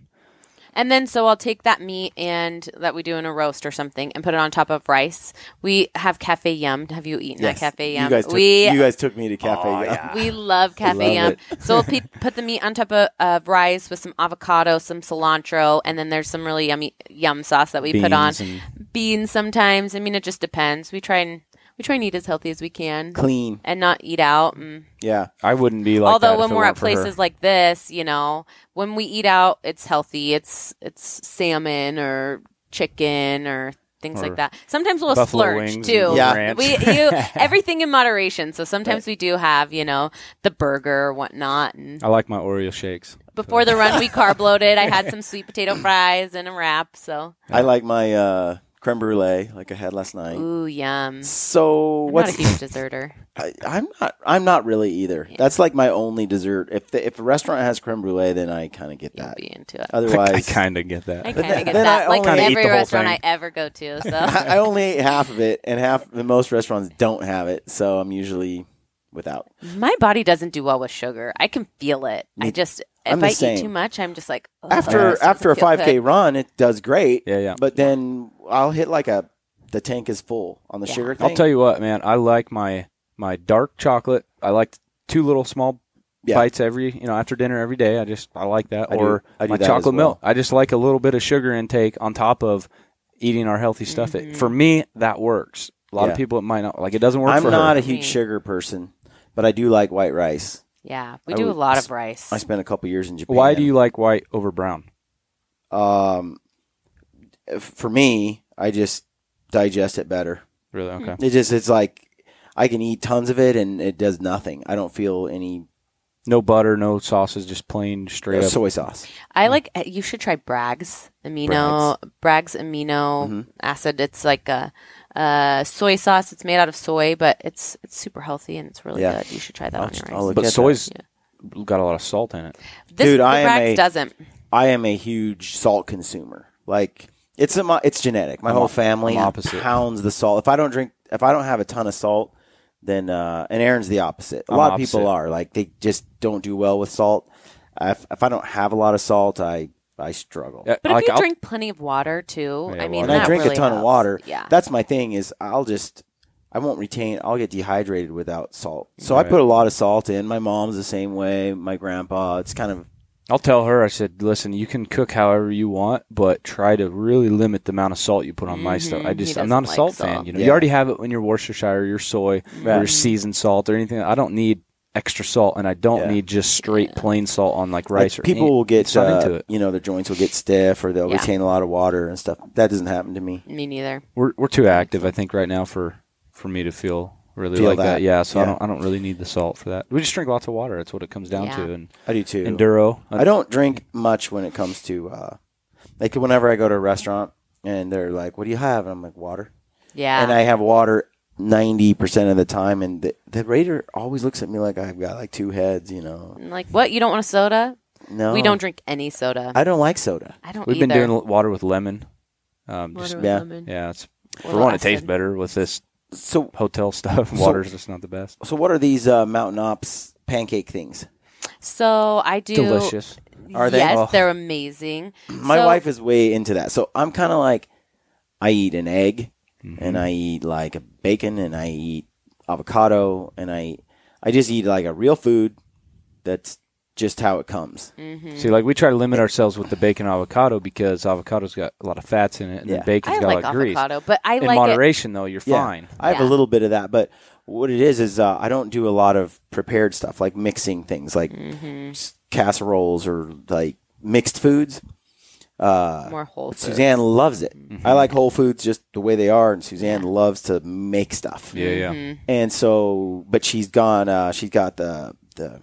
And then so I'll take that meat and that we do in a roast or something and put it on top of rice. We have Cafe Yum. Have you eaten Yes. at Cafe Yum? You guys took me to Cafe Yum. We love Cafe Yum. So we'll put the meat on top of rice with some avocado, some cilantro, and then there's some really yummy yum sauce that we put on. Beans sometimes. I mean, it just depends. We try and eat as healthy as we can. Clean. And not eat out. Yeah. I wouldn't be like Although that if when it we're weren't at for her. places like this, when we eat out, it's healthy. It's salmon or chicken or things Or like that. Sometimes we'll buffalo splurge wings too. and Yeah. ranch. Everything in moderation. So sometimes we do have, the burger or whatnot. And I like my Oreo shakes. before the run, we carb loaded. I had some sweet potato fries and a wrap. So I like my creme brulee, like I had last night. ooh, yum. So I'm what's not a huge desserter. I'm not really either. That's like my only dessert. If a restaurant has creme brulee, then I kind of get You'll that. be into it. Otherwise, I kind of get that. I kind of get then that. I Like only eat every the whole restaurant thing. I ever go to. So I only ate half of it, and most restaurants don't have it, so I'm usually without. my body doesn't do well with sugar. I can feel it. I'm If the I same. eat too much, I'm just like "Ugh, After this a doesn't feel 5K good." run, it does great. Yeah. But then I'll hit like the tank is full on the sugar thing. I'll tell you what, man. I like my dark chocolate. I like 2 little small bites after dinner every day. I like that. I do my that chocolate as well. milk. I just like a little bit of sugar intake on top of eating our healthy stuff. For me, that works. A lot of people, it might not. Like, it doesn't work for her. I'm not a huge sugar person, but I do like white rice. Yeah, we do a lot of rice. I spent a couple years in Japan. Why do you like white over brown? For me, I just digest it better. Really? Okay. It's like I can eat tons of it and it does nothing. I don't feel any. No butter, no sauces, just plain straight up soy sauce. I like. You should try Bragg's amino acid. It's like a soy sauce. It's made out of soy, but it's super healthy and it's really good. You should try that on your rice. But soy's got a lot of salt in it. Dude, Bragg's doesn't. I am a huge salt consumer. Like it's genetic. My whole family pounds the salt. If I don't have a ton of salt, then and Aaron's the opposite. A lot of people are like they just don't do well with salt. If I don't have a lot of salt, I struggle. But if you drink plenty of water too, I mean, I drink really a ton of water. Yeah, that's my thing. Is I won't retain. I'll get dehydrated without salt. So I put a lot of salt in. My mom's the same way. My grandpa. It's kind of. I'll tell her. I said, listen, you can cook however you want, but try to really limit the amount of salt you put on my stuff. I'm not a salt fan. You already have it in your Worcestershire, your soy, or your seasoned salt, or anything. I don't need extra salt, and I don't need just straight plain salt on like rice or people will get into it. Their joints will get stiff or they'll retain a lot of water and stuff. That doesn't happen to me. Me neither. We're too active, I think, right now for me to feel like that. Yeah, so I don't really need the salt for that. We just drink lots of water. That's what it comes down to. And I do too. Enduro. I don't drink much when it comes to like whenever I go to a restaurant and they're like, "What do you have?" and I'm like, "Water." Yeah. And I have water 90% of the time, and the waiter always looks at me like I've got like two heads, Like, what? You don't want a soda? No. We don't drink any soda. I don't like soda. I don't We've either. been doing water with lemon. Lemon. Yeah, it's for one, it tastes better with this hotel stuff. Water's just not the best. So what are these Mountain Ops pancake things? So I do. Delicious. Are they? Yes, they're amazing. My wife is way into that. So I'm kind of like, I eat an egg, and I eat like a bacon, and I eat avocado, and I just eat like a real food that's just how it comes. See, like we try to limit ourselves with the bacon avocado because avocado's got a lot of fats in it, and then bacon's got a lot of grease. Avocado, but I in like moderation, though, you're fine. I have a little bit of that, but what it is I don't do a lot of prepared stuff, like mixing things, like casseroles or like mixed foods. more whole foods. Suzanne loves it. I like whole foods just the way they are, and Suzanne loves to make stuff. Yeah. And so, but she's got the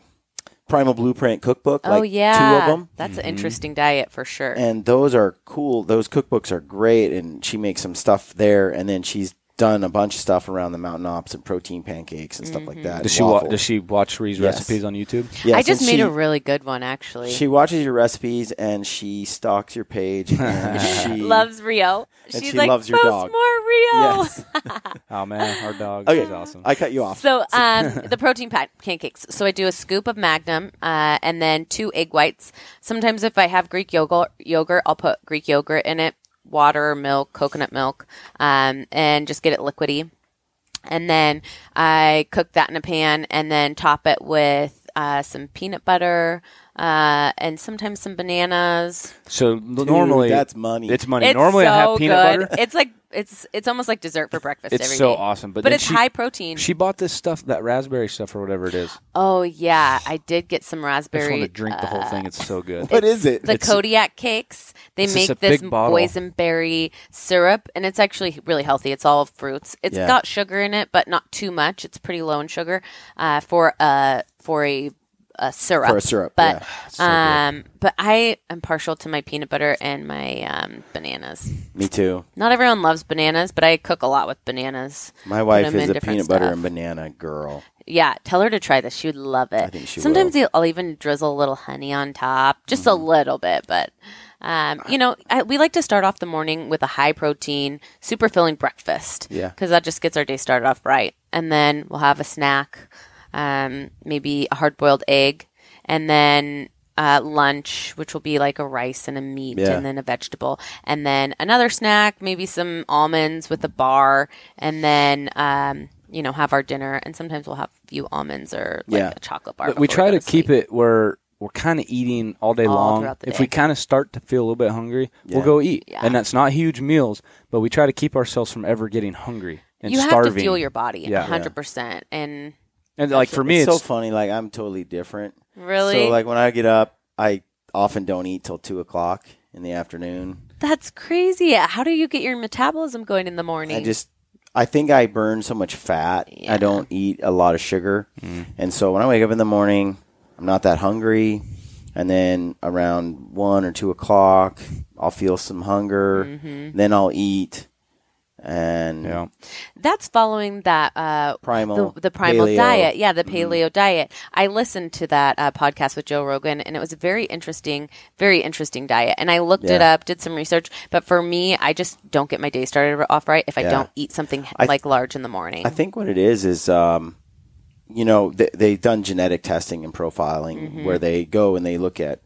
Primal Blueprint cookbook. Oh, like yeah. 2 of them. That's an interesting diet for sure. And those are cool. Those cookbooks are great, and she makes some stuff there, and then she's done a bunch of stuff around the Mountain Ops and protein pancakes and stuff like that. Does she watch Ree's recipes on YouTube? Yes, I just made a really good one, actually. She watches your recipes, and she stalks your page, and she loves Rio. And She's she like, loves your post dog. more Rio. Yes. Oh, man, our dog is awesome. I cut you off. So the protein pancakes. So I do a scoop of Magnum and then 2 egg whites. Sometimes if I have Greek yogurt, I'll put Greek yogurt in it, water, milk, coconut milk, and just get it liquidy. And then I cook that in a pan and then top it with some peanut butter and sometimes some bananas. So normally that's money. It's money. It's Normally so I have peanut good. butter. It's like it's almost like dessert for breakfast It's every so day. awesome. But it's high protein. She bought this stuff, that raspberry stuff or whatever it is. Oh, yeah. I did get some I just raspberry. want to drink the whole thing. It's so good. What is it? The Kodiak cakes. They It's just make a this big bottle. boysenberry syrup, and it's actually really healthy. It's all fruits. It's got sugar in it, but not too much. It's pretty low in sugar for a syrup. For a syrup, but yeah. but I am partial to my peanut butter and my bananas. Me too. Not everyone loves bananas, but I cook a lot with bananas. My wife Put 'em is in a different peanut butter stuff. and banana girl. Yeah, tell her to try this. She would love it. I think she Sometimes will. I'll even drizzle a little honey on top, just a little bit. But, we like to start off the morning with a high protein, super filling breakfast. Yeah. Because that just gets our day started off right. And then we'll have a snack, maybe a hard-boiled egg, and then lunch, which will be like a rice and a meat and then a vegetable. And then another snack, maybe some almonds with a bar, and then have our dinner, and sometimes we'll have a few almonds or like a chocolate bar. But we try to keep it where we're kind of eating all day long. If we kind of start to feel a little bit hungry, we'll go eat. Yeah. And that's not huge meals, but we try to keep ourselves from ever getting hungry and starving. You have to fuel your body 100%. And like for me, it's so funny. Like I'm totally different. Really? So like when I get up, I often don't eat till 2:00 in the afternoon. That's crazy. How do you get your metabolism going in the morning? I think I burn so much fat. I don't eat a lot of sugar. And so when I wake up in the morning, I'm not that hungry. And then around 1 or 2:00, I'll feel some hunger. Then I'll eat. And that's following that primal the primal paleo diet. Yeah, the paleo diet. I listened to that podcast with Joe Rogan, and it was a very interesting diet. And I looked it up, did some research, but for me, I just don't get my day started off right if I don't eat something like large in the morning. I think what it is they've done genetic testing and profiling where they go and they look at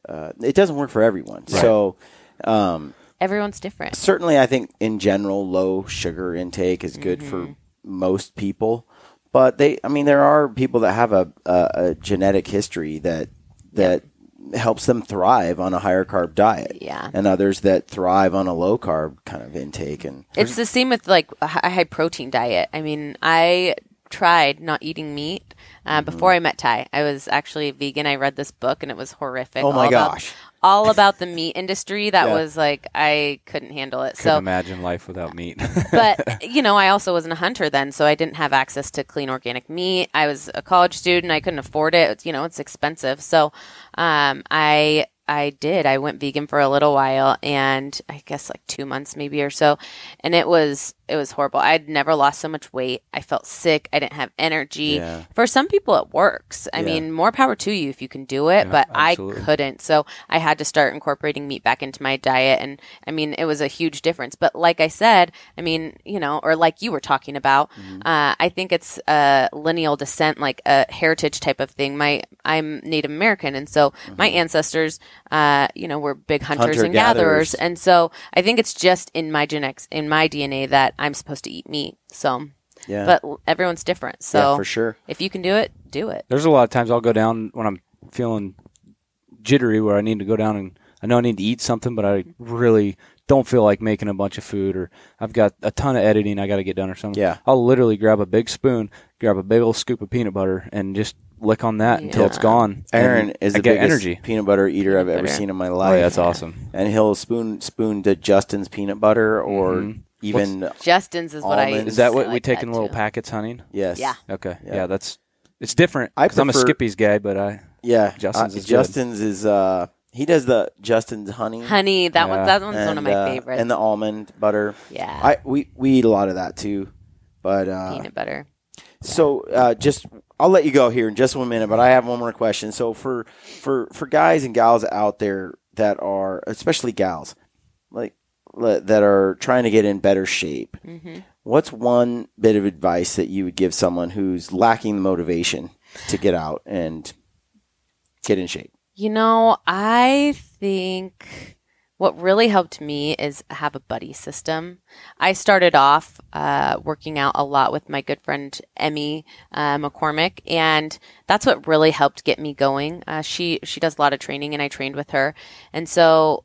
it doesn't work for everyone. Right. So everyone's different. Certainly, I think in general, low sugar intake is good for most people. But there are people that have a genetic history that helps them thrive on a higher carb diet. Yeah. And others that thrive on a low carb kind of intake. And it's the same with like a high protein diet. I mean, I tried not eating meat before I met Ty. I was actually vegan. I read this book and it was horrific. Oh my gosh. All about the meat industry. That was like, I couldn't handle it. Couldn't imagine life without meat. But, I also wasn't a hunter then, so I didn't have access to clean organic meat. I was a college student. I couldn't afford it. It's expensive. So I did. I went vegan for a little while, and I guess like 2 months maybe or so. And it was horrible. I'd never lost so much weight. I felt sick. I didn't have energy. Yeah. For some people, it works. I mean, more power to you if you can do it, but absolutely. I couldn't. So I had to start incorporating meat back into my diet. And I mean, it was a huge difference. But like I said, or like you were talking about, I think it's a lineal descent, like a heritage type of thing. I'm Native American. And so my ancestors, were big hunters and gatherers. And so I think it's just in my genetics, in my DNA that I'm supposed to eat meat. So, but everyone's different. So for sure. If you can do it, do it. There's a lot of times I'll go down when I'm feeling jittery where I need to go down and I know I need to eat something, but I really don't feel like making a bunch of food, or I've got a ton of editing I got to get done or something. Yeah. I'll literally grab a big spoon, grab a big old scoop of peanut butter, and just lick on that until it's gone. Aaron is the biggest peanut butter eater I've ever seen in my life. Oh, yeah, that's awesome. And he'll spoon to Justin's peanut butter or even Justin's is what I eat. Is that what we take in little packets hunting? Yes. Yeah. Okay. Yeah, it's different. I'm a Skippy's guy, but Justin's is he does the Justin's honey. Honey, that one's one of my favorites. And the almond butter. Yeah. We eat a lot of that too. But peanut butter. So I'll let you go here in just 1 minute, but I have one more question. So for guys and gals out there that are, especially gals, like that are trying to get in better shape, what's one bit of advice that you would give someone who's lacking the motivation to get out and get in shape? I think what really helped me is have a buddy system. I started off working out a lot with my good friend Emmy McCormick, and that's what really helped get me going. She does a lot of training, and I trained with her. And so,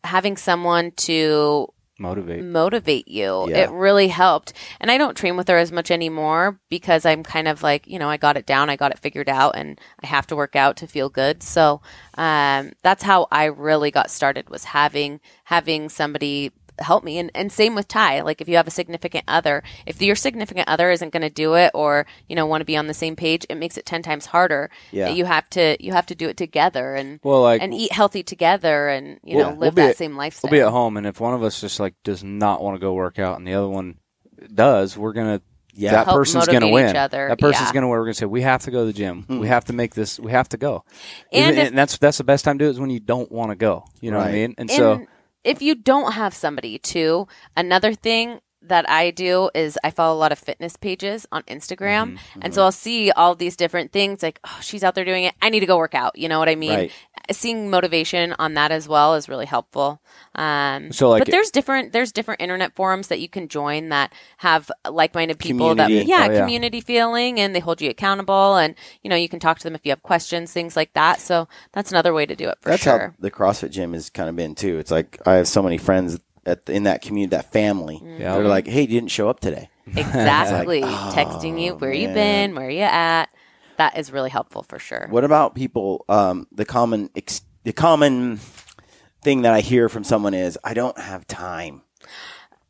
having someone to motivate you, it really helped. And I don't train with her as much anymore because I'm kind of like, I got it down, I got it figured out, and I have to work out to feel good. So that's how I really got started, was having somebody help me. And same with Ty. Like if you have a significant other, if your significant other isn't going to do it or, want to be on the same page, it makes it 10 times harder. Yeah. You have to do it together and eat healthy together and, live that same lifestyle. We'll be at home, and if one of us just does not want to go work out and the other one does, we're going to, that person's going to win. That person's going to win. We're going to say, we have to go to the gym. We have to make this, we have to go. And that's the best time to do it, is when you don't want to go. You know what I mean? And so, if you don't have somebody too, another thing, that I do is I follow a lot of fitness pages on Instagram. And so I'll see all these different things like, oh, she's out there doing it. I need to go work out. You know what I mean? Right. Seeing motivation on that as well is really helpful. So but there's different internet forums that you can join that have like-minded people Community. community feeling, and they hold you accountable, and you can talk to them if you have questions, things like that. So that's another way to do it for That's sure. how the CrossFit gym has kind of been too. It's like I have so many friends in that community, that family. Yeah. They're like, "Hey, you didn't show up today." Exactly. It's like, Texting you, where you man. been, where you at. That is really helpful for sure. What about people? The common thing that I hear from someone is, "I don't have time."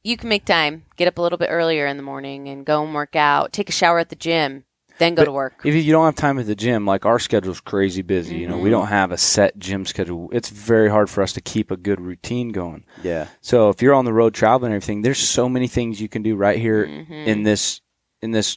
You can make time. Get up a little bit earlier in the morning and go and work out. Take a shower at the gym, then go to work. If you don't have time at the gym, like our schedule's crazy busy. We don't have a set gym schedule. It's very hard for us to keep a good routine going. Yeah. So if you're on the road traveling and everything, there's so many things you can do right here in this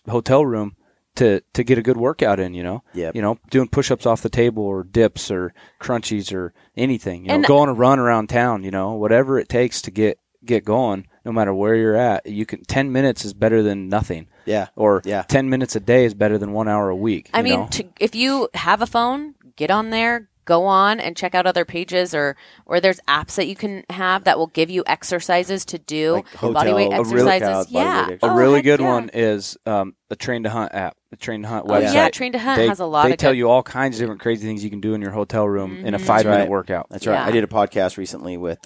hotel room to get a good workout in, Yep. Doing push-ups off the table or dips or crunchies or anything, And- go on a run around town, whatever it takes to get going, no matter where you're at. 10 minutes is better than nothing. Yeah. Or Yeah. 10 minutes a day is better than 1 hour a week. I mean, if you have a phone, get on there, go on and check out other pages, or there's apps that you can have that will give you exercises to do, Like bodyweight hotel exercises. workouts, Yeah. bodyweight a Oh, really heck good yeah. one is the Train to Hunt app, the Train to Hunt Oh, website. yeah, Train to Hunt has a lot They of tell good- you all kinds of different crazy things you can do in your hotel room in a Mhm. 5-minute right. workout. That's right. Yeah. I did a podcast recently with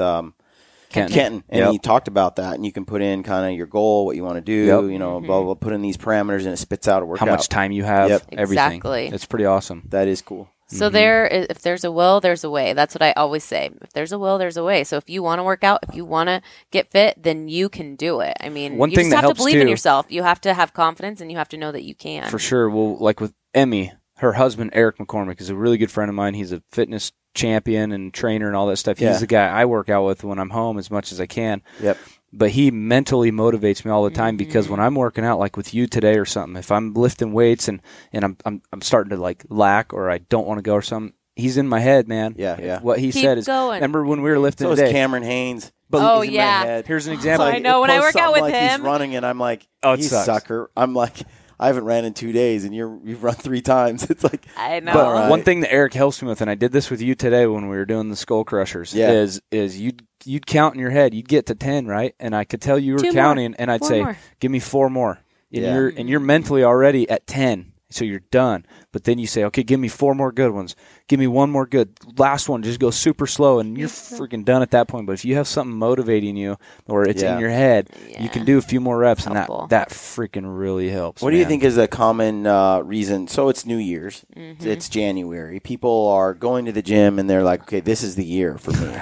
Kenton. and Yep. he talked about that, and you can put in kind of your goal, what you want to do, Yep. blah, blah, blah, put in these parameters, and it spits out a How workout. much time you have, Yep. everything. Exactly. It's pretty awesome. That is cool. So if there's a will, there's a way. That's what I always say. If there's a will, there's a way. So if you want to work out, if you want to get fit, then you can do it. I mean, One you thing just that have to helps believe in too- yourself. You have to have confidence, and you have to know that you can. For sure. Well, like with Emmy, her husband, Eric McCormick, is a really good friend of mine. He's a fitness champion and trainer and all that stuff. Yeah. He's the guy I work out with when I'm home as much as I can. Yep. But he mentally motivates me all the time because when I'm working out, like with you today or something, if I'm lifting weights and I'm starting to like lack or I don't want to go or something, he's in my head, man. Yeah. What he Keep said is, going. remember when we were lifting So is today? Cameron Haynes. Oh, He's in yeah. my head. Here's an example. I know, when I work out with He's him- running, and I'm like, Oh, it you sucks. sucker. I'm like, I haven't ran in 2 days, and you've run 3 times. It's like, I know. But Right. one thing that Eric helps me with, and I did this with you today when we were doing the skull crushers, Yeah. is you'd count in your head, you'd get to 10, right? And I could tell you were 2 more. counting, and I'd 4 say, more. "Give me 4 more," and Yeah. you're mentally already at 10, so you're done. But then you say, "Okay, give me 4 more good ones. Give me 1 more good. Last one, just go super slow," and you're freaking done at that point. But if you have something motivating you, or it's Yeah. in your head, you Yeah. can do a few more reps, and Helpful. that freaking really helps. what do you man. think is a common reason? So it's New Year's. Mm-hmm. It's January. People are going to the gym, and they're like, okay, this is the year for me.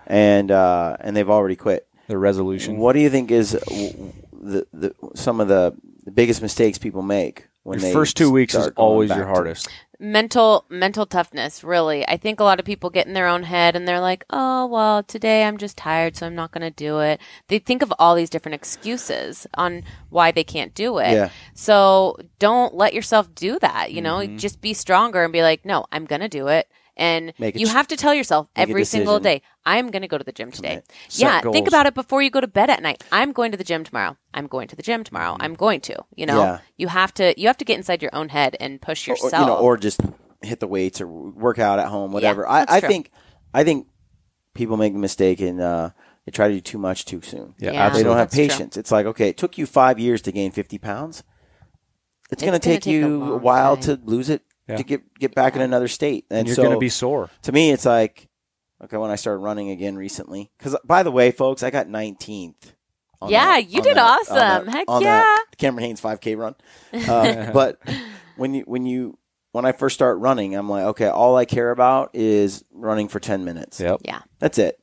and they've already quit. The resolution? What do you think is some of the biggest mistakes people make when Your they first 2 weeks is start going always back your to- hardest. Mental toughness, really. I think a lot of people get in their own head and they're like, oh, well, today I'm just tired, so I'm not going to do it. They think of all these different excuses on why they can't do it. Yeah. So don't let yourself do that. Just be stronger and be like, no, I'm going to do it. And Make a you ch- have to tell yourself make a every single decision. day, I'm going to go to the gym today. Commit. Set Yeah, think goals. about it before you go to bed at night. I'm going to the gym tomorrow. I'm going to the gym tomorrow. I'm going to. Yeah. You have to get inside your own head and push Or, yourself. or just hit the weights or work out at home, whatever. Yeah, that's I true. think people make the mistake in they try to do too much too soon. Yeah, Yeah. They absolutely. don't have That's true. patience. It's like, okay, it took you 5 years to gain 50 pounds. It's going to gonna take take a you a long while time. to lose it, Yeah. to get back in another state. And you're so, going to be sore. to me, it's like, okay, when I started running again recently, because by the way, folks, I got 19th. on Yeah, that- you on did that- awesome. on that- Heck on yeah. that Cameron Haynes 5K run. But when I first start running, I'm like, okay, all I care about is running for 10 minutes. Yep. Yeah. That's it.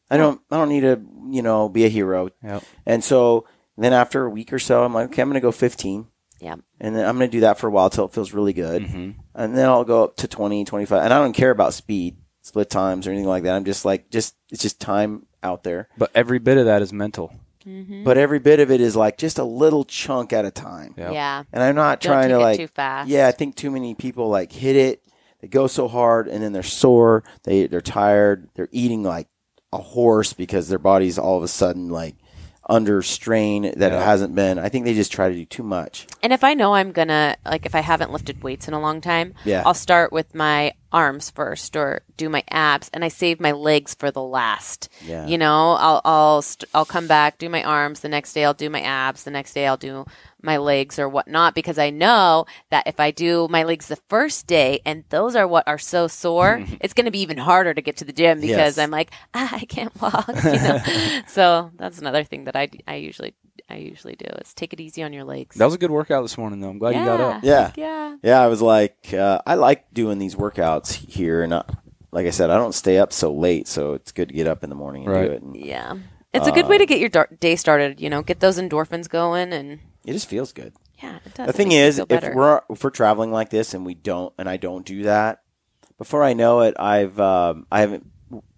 I don't need to, be a hero. Yep. And so then after a week or so, I'm like, okay, I'm going to go 15. Yeah. And then I'm going to do that for a while till it feels really good. Mm-hmm. And then I'll go up to 20, 25. And I don't care about speed, split times, or anything like that. I'm just like, it's just time out there. But every bit of that is mental. Mm-hmm. But every bit of it is like just a little chunk at a time. Yep. Yeah. And I'm not Don't trying take to it like, too fast. yeah, I think too many people like hit it. They go so hard and then they're sore. They're tired. They're eating like a horse because their body's all of a sudden like, under strain that it hasn't been. I think they just try to do too much. And if I know I'm going to, like if I haven't lifted weights in a long time, Yeah. I'll start with my arms first or do my abs, and I save my legs for the last. Yeah. You know, I'll come back, do my arms, the next day I'll do my abs, the next day I'll do my legs or whatnot, because I know that if I do my legs the first day and those are what are so sore, it's going to be even harder to get to the gym because I'm like, I can't walk. You know? So that's another thing that I usually do is take it easy on your legs. That was a good workout this morning, though. I'm glad you got up. Yeah. Yeah. Yeah, I was like, I like doing these workouts here. And like I said, I don't stay up so late, so it's good to get up in the morning and do it. And, Yeah. It's a good way to get your day started, you know, get those endorphins going, and it just feels good. yeah, it does. The thing is, if we're traveling like this and I don't do that, before I know it, I haven't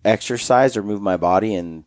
exercised or moved my body in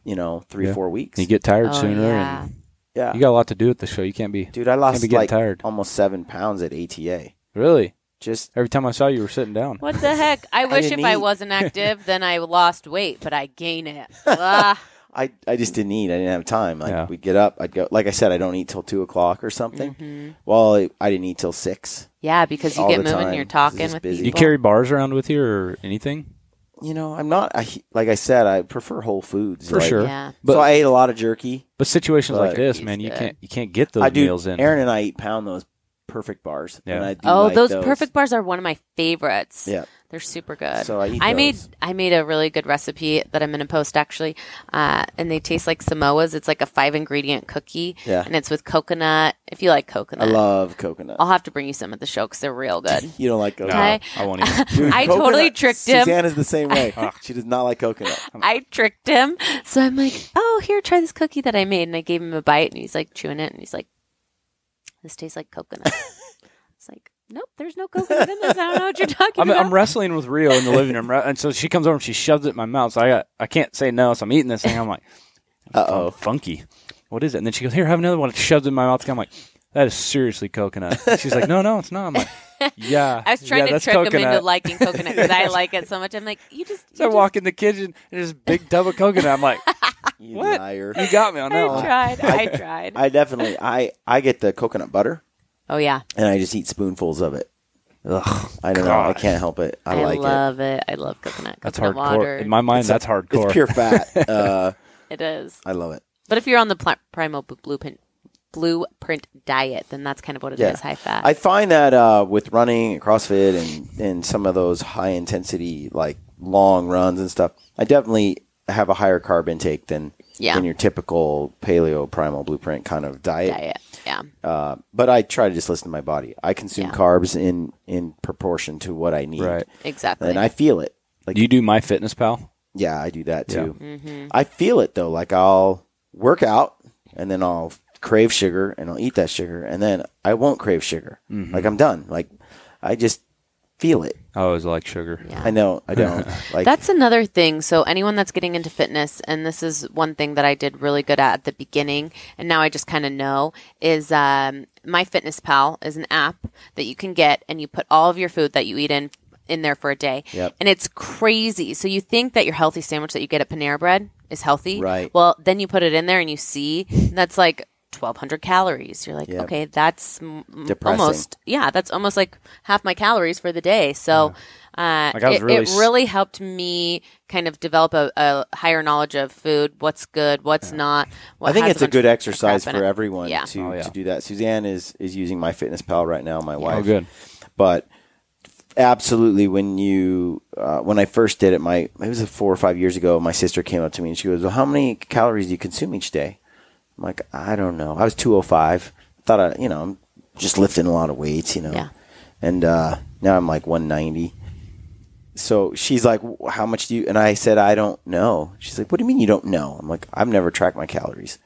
3-4 weeks. You get tired sooner. Yeah. And Yeah, you got a lot to do at the show. You can't be. dude, I lost getting like tired. almost 7 pounds at ATA. Really? Just Every time I saw you, were sitting down. What the heck? I wish if didn't I eat. wasn't active, then I lost weight, but I gain it. Ah. I just didn't eat. I didn't have time. Like we'd get up, I'd go. Like I said, I don't eat till 2:00 or something. Mm-hmm. Well, I didn't eat till 6. Yeah, because you All get the moving, time. you're talking Just with busy. people. Do you carry bars around with you or anything? I'm not. Like I said, I prefer whole foods. For like- sure. Yeah. So I ate a lot of jerky. But situations like But- this, man, you Good. can't get those I do. meals in. Aaron and I pound those perfect bars. Yeah. And I do Oh, like those perfect bars are one of my favorites. Yeah. They're super good. So I eat those. I made a really good recipe that I'm going to post actually, and they taste like Samoas. It's like a 5-ingredient cookie, Yeah. and it's with coconut. If you like I coconut, love coconut. I'll have to bring you some at the show because they're real good. You don't like No, coconut? Okay. I won't even. Dude, I coconut- totally tricked him. Suzanne is the same way. She does not like coconut. I tricked him, so I'm like, "Oh, here, try this cookie that I made," and I gave him a bite, and he's like chewing it, and he's like, "This tastes like coconut." It's like, nope, there's no coconut in this. I don't know what you're talking about. I'm wrestling with Rio in the living room, and so she comes over and she shoves it in my mouth. So I can't say no, so I'm eating this thing. I'm like, Uh-oh. funky. What is it? And then she goes, here, have another one. Shoves it in my mouth. I'm like, that is seriously coconut. And she's like, no, it's not. I'm like, yeah. I was trying to that's trick him coconut. into liking coconut because I like it so much. I'm like, So I walk in the kitchen and there's a big tub of coconut. I'm like, You what? liar. You got me on that one. I tried. I definitely. I get the coconut butter Oh yeah, and I just eat spoonfuls of it. Ugh, I don't know. I can't help it. I like it. love it. I love coconut. That's Coconut hardcore. water. In my mind, that's hardcore. It's pure fat. It is. I love it. But if you're on the Primal Blueprint diet, then that's kind of what it is. High fat. I find that with running and CrossFit and some of those high intensity like long runs and stuff, I definitely have a higher carb intake than your typical paleo primal blueprint kind of diet. Yeah. But I try to just listen to my body. I consume carbs in proportion to what I need. Right. Exactly. And I feel it. Like, Do you do MyFitnessPal? yeah, I do that too. Yeah. Mm-hmm. I feel it though. Like I'll work out and then I'll crave sugar and I'll eat that sugar and then I won't crave sugar. Mm-hmm. Like I'm done. Like I just feel it. I always like sugar. Yeah. I know. I don't. Like That's another thing. So anyone that's getting into fitness, and this is one thing that I did really good at the beginning, and now I just kind of know, is MyFitnessPal is an app that you can get, and you put all of your food that you eat in there for a day. Yep. And it's crazy. So you think that your healthy sandwich that you get at Panera Bread is healthy. Right. Well, then you put it in there and you see that's like 1,200 calories. You're like, Yep. okay, that's Depressing. that's almost like half my calories for the day. So Like I was it really really helped me kind of develop a higher knowledge of food, what's good, what's not. What I think has it's a bunch good of exercise crap in for it. everyone Yeah. to do that. Suzanne is using MyFitnessPal right now, my wife. Oh, good. But absolutely, when I first did it, it was 4 or 5 years ago. My sister came up to me and she goes, "Well, how many calories do you consume each day?" I'm like, "I don't know." I was 205. Thought I'm just lifting a lot of weights, Yeah. And now I'm like 190. So she's like, "How much do you?" And I said, "I don't know." She's like, "What do you mean you don't know?" I'm like, "I've never tracked my calories."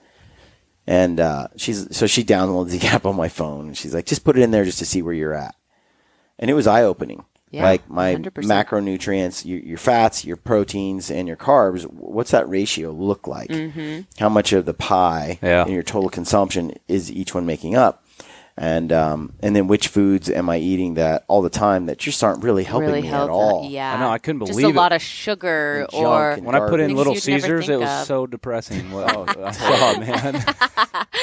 And she downloads the app on my phone and she's like, "Just put it in there just to see where you're at." And it was eye opening. Yeah, like my 100%. macronutrients, your fats, your proteins, and your carbs. What's that ratio look like? Mm-hmm. How much of the pie Yeah. in your total consumption is each one making up? And then which foods am I eating that all the time that just aren't really helping me at all? Yeah, I know, I couldn't believe just a it. lot of sugar And junk or and When I put in Things Little you'd never Caesars, think it was of. so depressing. Well, I saw, man.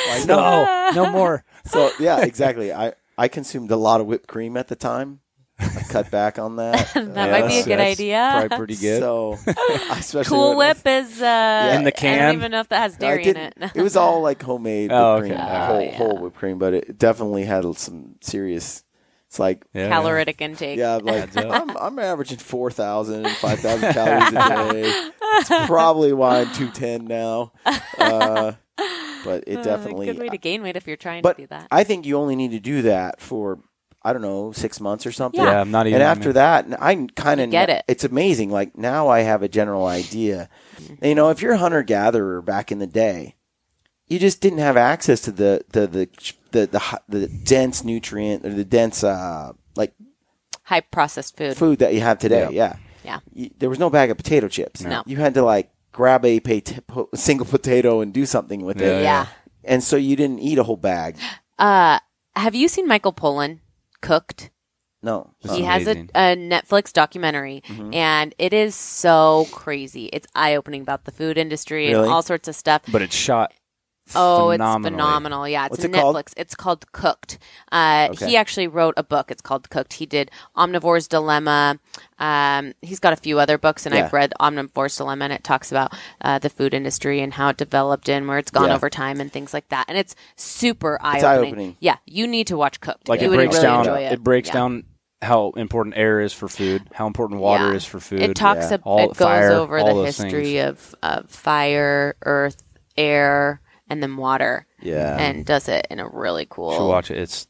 Like, no more. So yeah, exactly. I consumed a lot of whipped cream at the time. I cut back on that. That might be a good That's idea. Probably pretty good. So, especially Cool when I- Whip is In the I can? don't even know if that has I dairy in didn't. it. It was all like homemade Oh, whipped cream, okay. whole whipped cream, but it definitely had some serious. It's like Yeah. Caloric intake. yeah, like Adds up. I'm averaging 4,000, 5,000 calories a day. It's probably why I'm 210 now. But it definitely. Good way to gain weight if you're trying But to do that. I think you only need to do that for, I don't know, 6 months or something. Yeah. Yeah, I'm not even. And after that, I kind of get it. It's amazing. Like now, I have a general idea. You know, if you're a hunter gatherer back in the day, you just didn't have access to the dense nutrient or the dense like High processed food. food that you have today. Yeah. Yeah. There was no bag of potato chips. No. You had to like grab a single potato and do something with it. Yeah. And so you didn't eat a whole bag. Have you seen Michael Pollan Cooked? No. This He is has a amazing. Netflix documentary, and it is so crazy. It's eye-opening about the food industry Really? and all sorts of stuff. But it's shot. Oh, it's phenomenally. phenomenal. Yeah, it's What's on it called? Netflix. It's called Cooked. Okay. He actually wrote a book. It's called Cooked. He did Omnivore's Dilemma. He's got a few other books, and Yeah. I've read Omnivore's Dilemma, and it talks about the food industry and how it developed and where it's gone Yeah. over time and things like that. And it's super It's eye-opening. eye-opening. Yeah, you need to watch Cooked. Like you it would breaks really down. enjoy it. It breaks Yeah. down how important air is for food, how important water Yeah. is for food. It talks. Yeah. All It goes fire, over all the those history things. of fire, earth, air, and then water. Yeah. And does it in a really cool. Should watch it. It's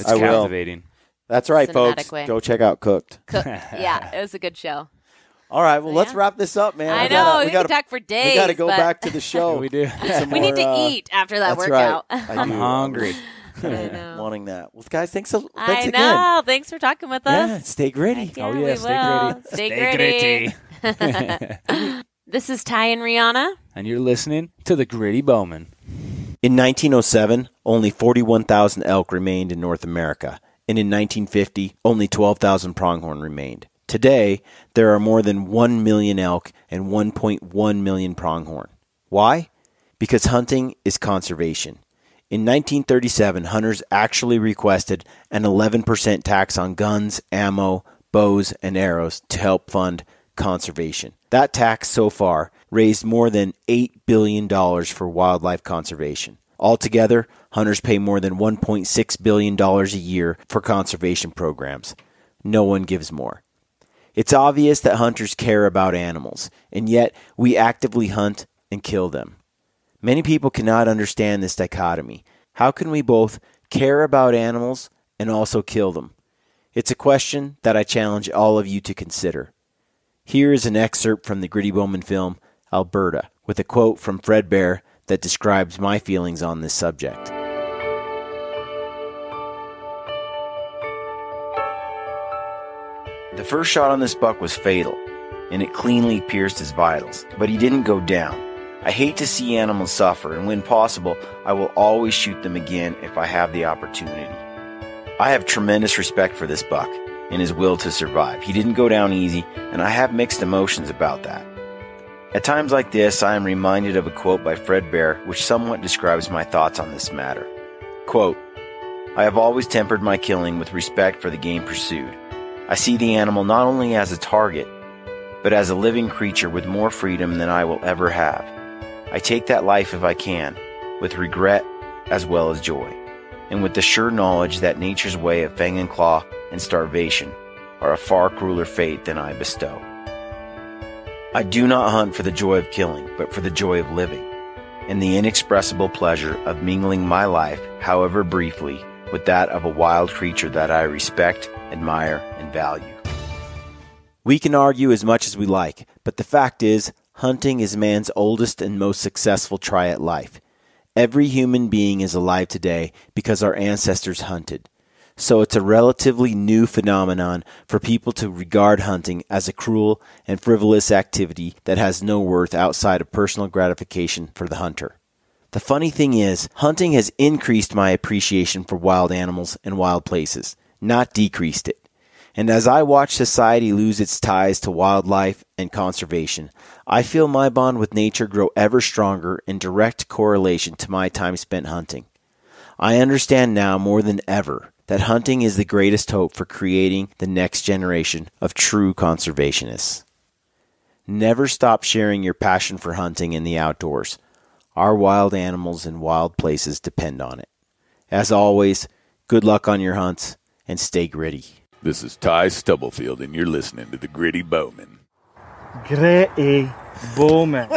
I will. captivating. That's right, cinematic folks. way. Go check out Cooked. Yeah, it was a good show. All right. Well, let's Yeah. wrap this up, man. I know we could talk for days. We got to go but back to the show. We do. Some We need to more, eat after that that's workout. Right. I I'm do. hungry. I know. Wanting that. Well, guys, thanks I again. know. Thanks for talking with us. Yeah, stay gritty. Yeah, Oh, we yeah, stay will. gritty. Stay gritty. This is Ty and Rihana. And you're listening to the Gritty Bowman. In 1907, only 41,000 elk remained in North America, and in 1950, only 12,000 pronghorn remained. Today, there are more than 1 million elk and 1.1 million pronghorn. Why? Because hunting is conservation. In 1937, hunters actually requested an 11% tax on guns, ammo, bows, and arrows to help fund conservation. That tax so far raised more than $8 billion for wildlife conservation. Altogether, hunters pay more than $1.6 billion a year for conservation programs. No one gives more. It's obvious that hunters care about animals, and yet we actively hunt and kill them. Many people cannot understand this dichotomy. How can we both care about animals and also kill them? It's a question that I challenge all of you to consider. Here is an excerpt from the Gritty Bowman film, Alberta, with a quote from Fred Bear that describes my feelings on this subject. The first shot on this buck was fatal, and it cleanly pierced his vitals, but he didn't go down. I hate to see animals suffer, and when possible, I will always shoot them again if I have the opportunity. I have tremendous respect for this buck and his will to survive. He didn't go down easy, and I have mixed emotions about that. At times like this, I am reminded of a quote by Fred Bear, which somewhat describes my thoughts on this matter. Quote, I have always tempered my killing with respect for the game pursued. I see the animal not only as a target, but as a living creature with more freedom than I will ever have. I take that life if I can, with regret as well as joy, and with the sure knowledge that nature's way of fang and claw and starvation are a far crueler fate than I bestow. I do not hunt for the joy of killing, but for the joy of living, and the inexpressible pleasure of mingling my life, however briefly, with that of a wild creature that I respect, admire, and value. We can argue as much as we like, but the fact is, hunting is man's oldest and most successful try at life. Every human being is alive today because our ancestors hunted. So it's a relatively new phenomenon for people to regard hunting as a cruel and frivolous activity that has no worth outside of personal gratification for the hunter. The funny thing is, hunting has increased my appreciation for wild animals and wild places, not decreased it. And as I watch society lose its ties to wildlife and conservation, I feel my bond with nature grow ever stronger in direct correlation to my time spent hunting. I understand now more than ever that hunting is the greatest hope for creating the next generation of true conservationists. Never stop sharing your passion for hunting in the outdoors. Our wild animals and wild places depend on it. As always, good luck on your hunts and stay gritty. This is Ty Stubblefield, and you're listening to the Gritty Bowman. Gritty Bowman.